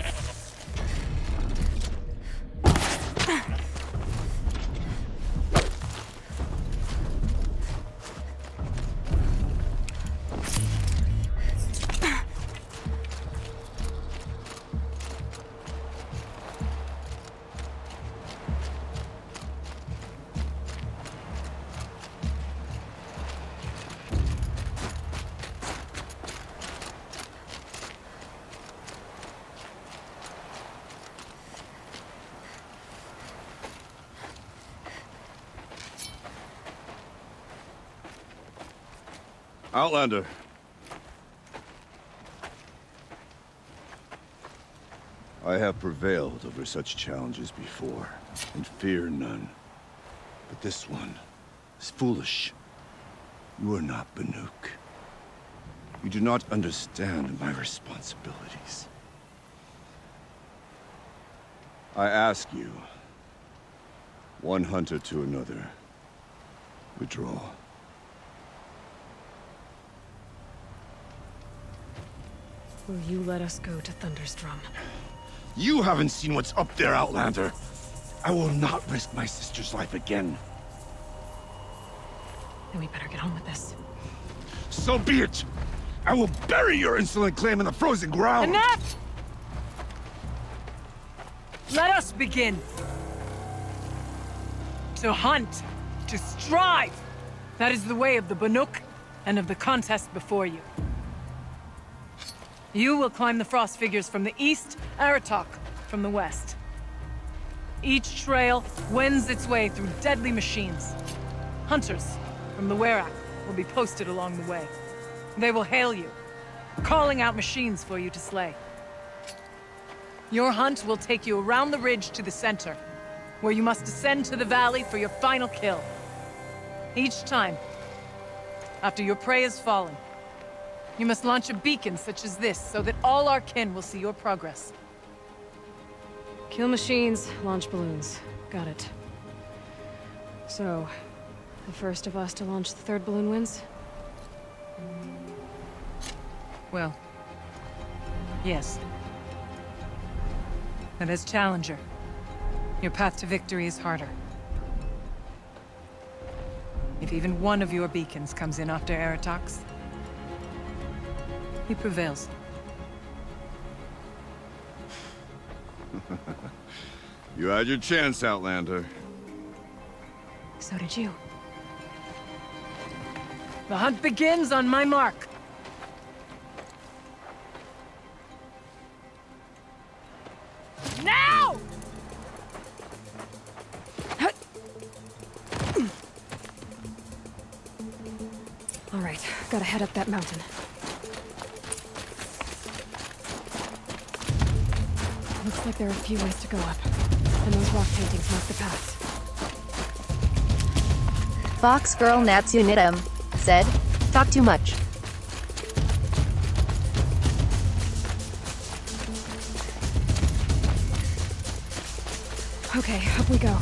S: Outlander. I have prevailed over such challenges before, and fear none. But this one is foolish. You are not Banuk. You do not understand my responsibilities. I ask you, one hunter to another, withdraw.
A: Will you let us go to Thunderstrom?
S: You haven't seen what's up there, Outlander. I will not risk my sister's life again.
A: Then we better get on with this.
S: So be it! I will bury your insolent claim in the frozen ground!
T: Enough! Let us begin. To hunt, to strive. That is the way of the Banuk and of the contest before you. You will climb the frost figures from the east, Aratok from the west. Each trail wends its way through deadly machines. Hunters from the Werak will be posted along the way. They will hail you, calling out machines for you to slay. Your hunt will take you around the ridge to the center, where you must descend to the valley for your final kill. Each time, after your prey has fallen, you must launch a beacon such as this, so that all our kin will see your progress.
A: Kill machines, launch balloons. Got it. So, the first of us to launch the third balloon wins?
T: Well, yes. And as challenger, your path to victory is harder. If even one of your beacons comes in after Aratox, he prevails.
S: You had your chance, Outlander.
A: So did you.
T: The hunt begins on my mark. Now!
A: All right, gotta head up that mountain. Looks like there are a few ways to go up, and those rock paintings mark the path.
B: Fox girl Natsu Nitum said, "Talk too much."
A: Okay, up we go.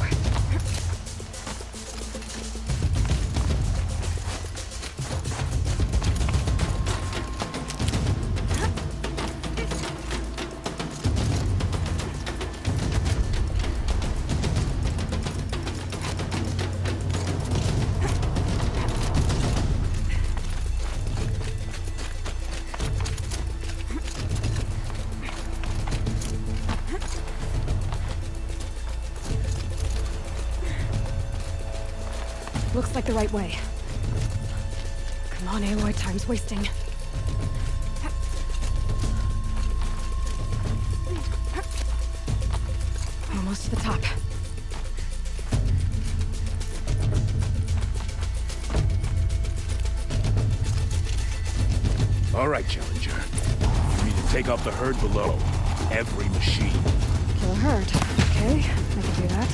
A: Looks like the right way. Come on, Aloy, time's wasting. Almost to the top.
K: All right, Challenger. You need to take out the herd below. Every machine.
A: Kill a herd. Okay, I can do that.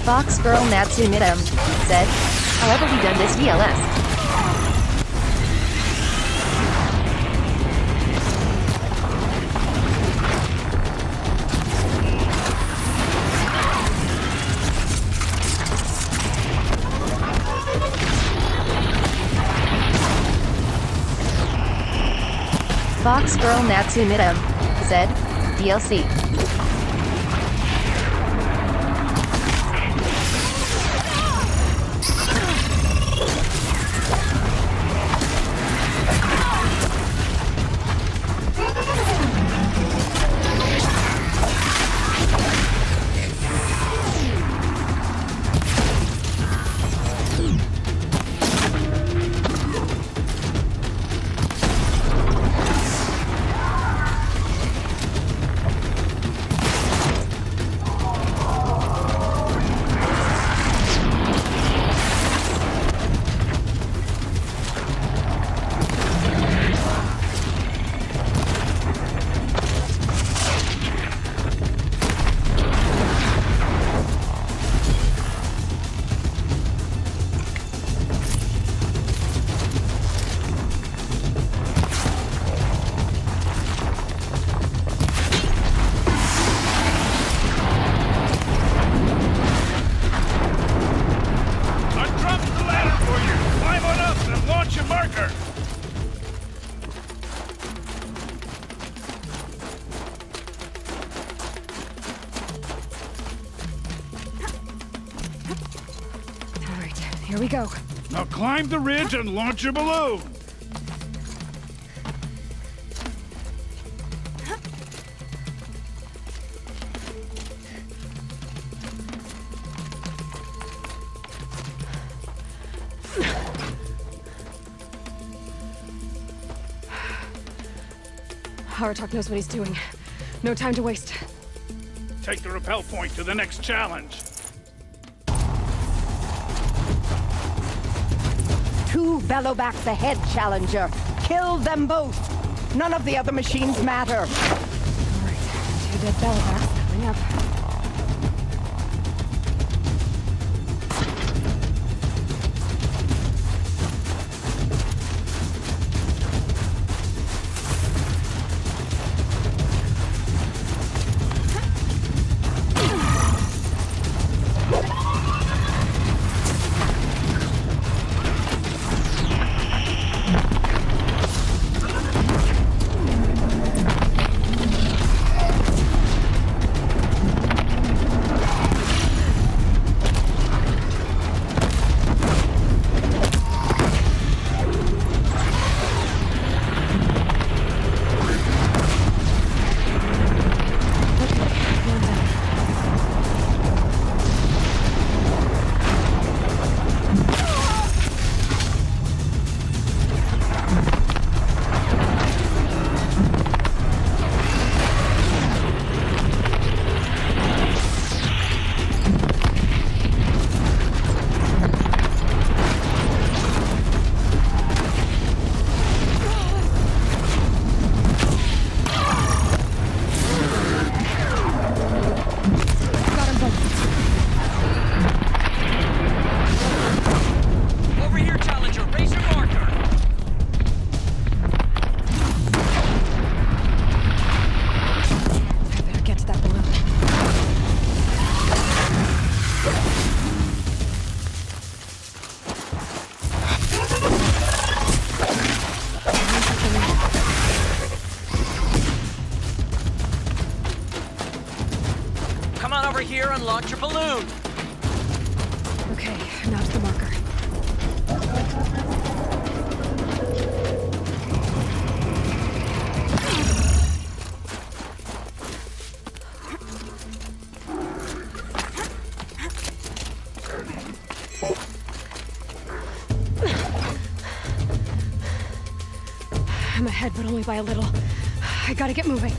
B: Fox girl Natsu Nitum said, "However we done this DLS." Fox Girl Natsu Midam said, DLC.
A: Here we go.
K: Now climb the ridge and launch your balloon!
A: Aratak knows what he's doing. No time to waste.
K: Take the rappel point to the next challenge.
Q: Two Bellowbacks ahead, Challenger. Kill them both. None of the other machines matter.
A: All right, two dead Bellowbacks coming up.
J: Here and launch your balloon.
A: Okay, now to the marker. I'm ahead, but only by a little. I gotta get moving.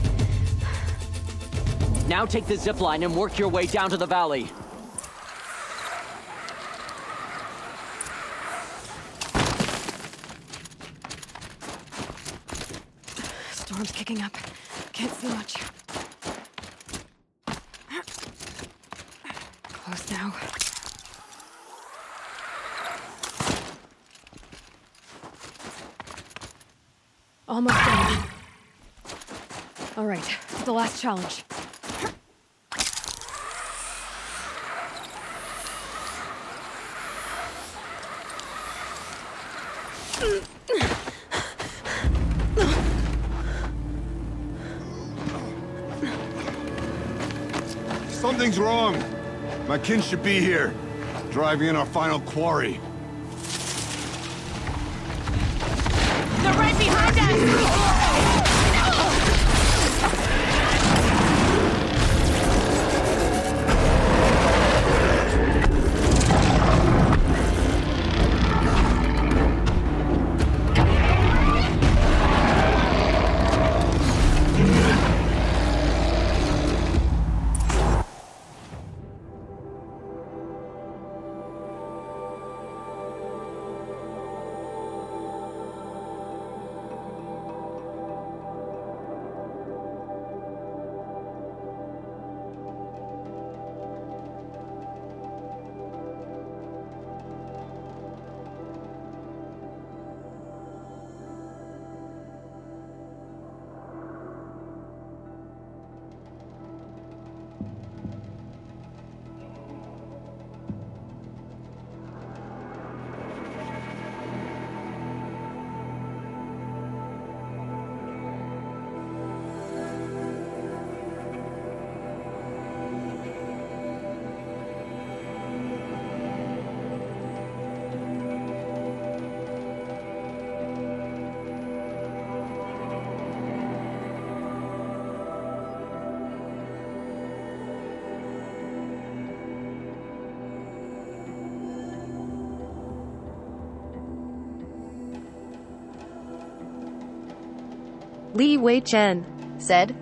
P: Now take the zipline and work your way down to the valley.
A: Storm's kicking up. Can't see much. Close now. Almost done. All right, the last challenge.
S: Something's wrong. My kin should be here, driving in our final quarry.
D: They're right behind us!
B: Li Wei Chen said,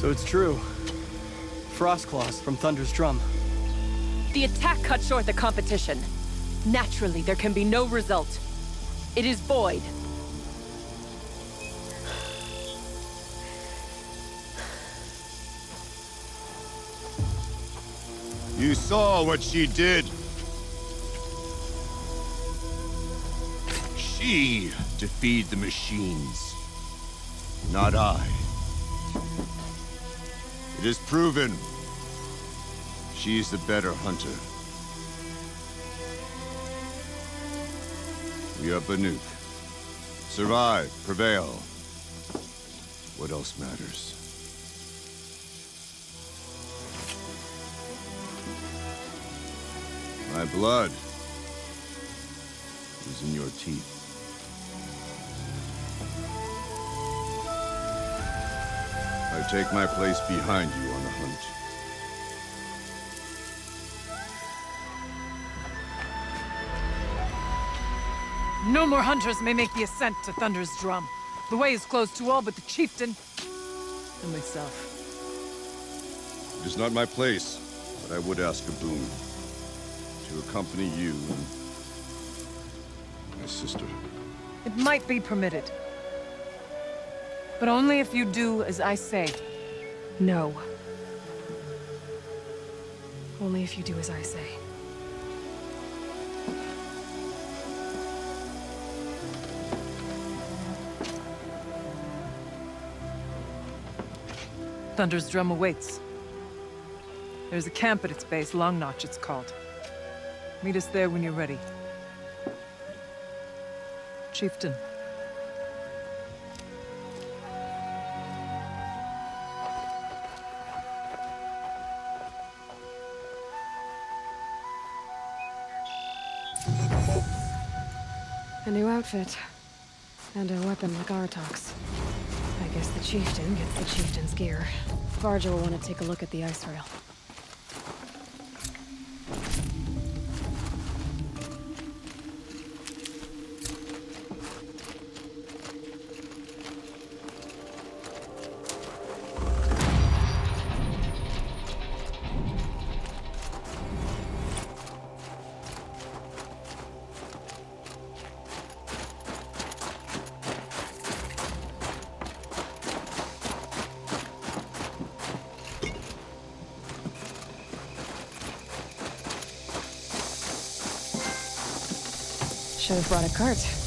M: So it's true. Frost claws from Thunder's drum.
D: The attack cut short the competition. Naturally, there can be no result. It is void.
S: You saw what she did. She defeated the machines, not I. It is proven. She is the better hunter. We are Banuk. Survive, prevail. What else matters? My blood is in your teeth. I take my place behind you on the hunt.
T: No more hunters may make the ascent to Thunder's drum. The way is closed to all but the chieftain and myself.
S: It is not my place, but I would ask a boon. To accompany you and my sister.
T: It might be permitted. But only if you do as I say.
A: No. Only if you do as I say.
T: Thunder's drum awaits. There's a camp at its base, Long Notch it's called. Meet us there when you're ready. Chieftain.
A: A new outfit. And a weapon like Artok's. I guess the chieftain gets the chieftain's gear. Varja will want to take a look at the ice rail. Should have brought a cart.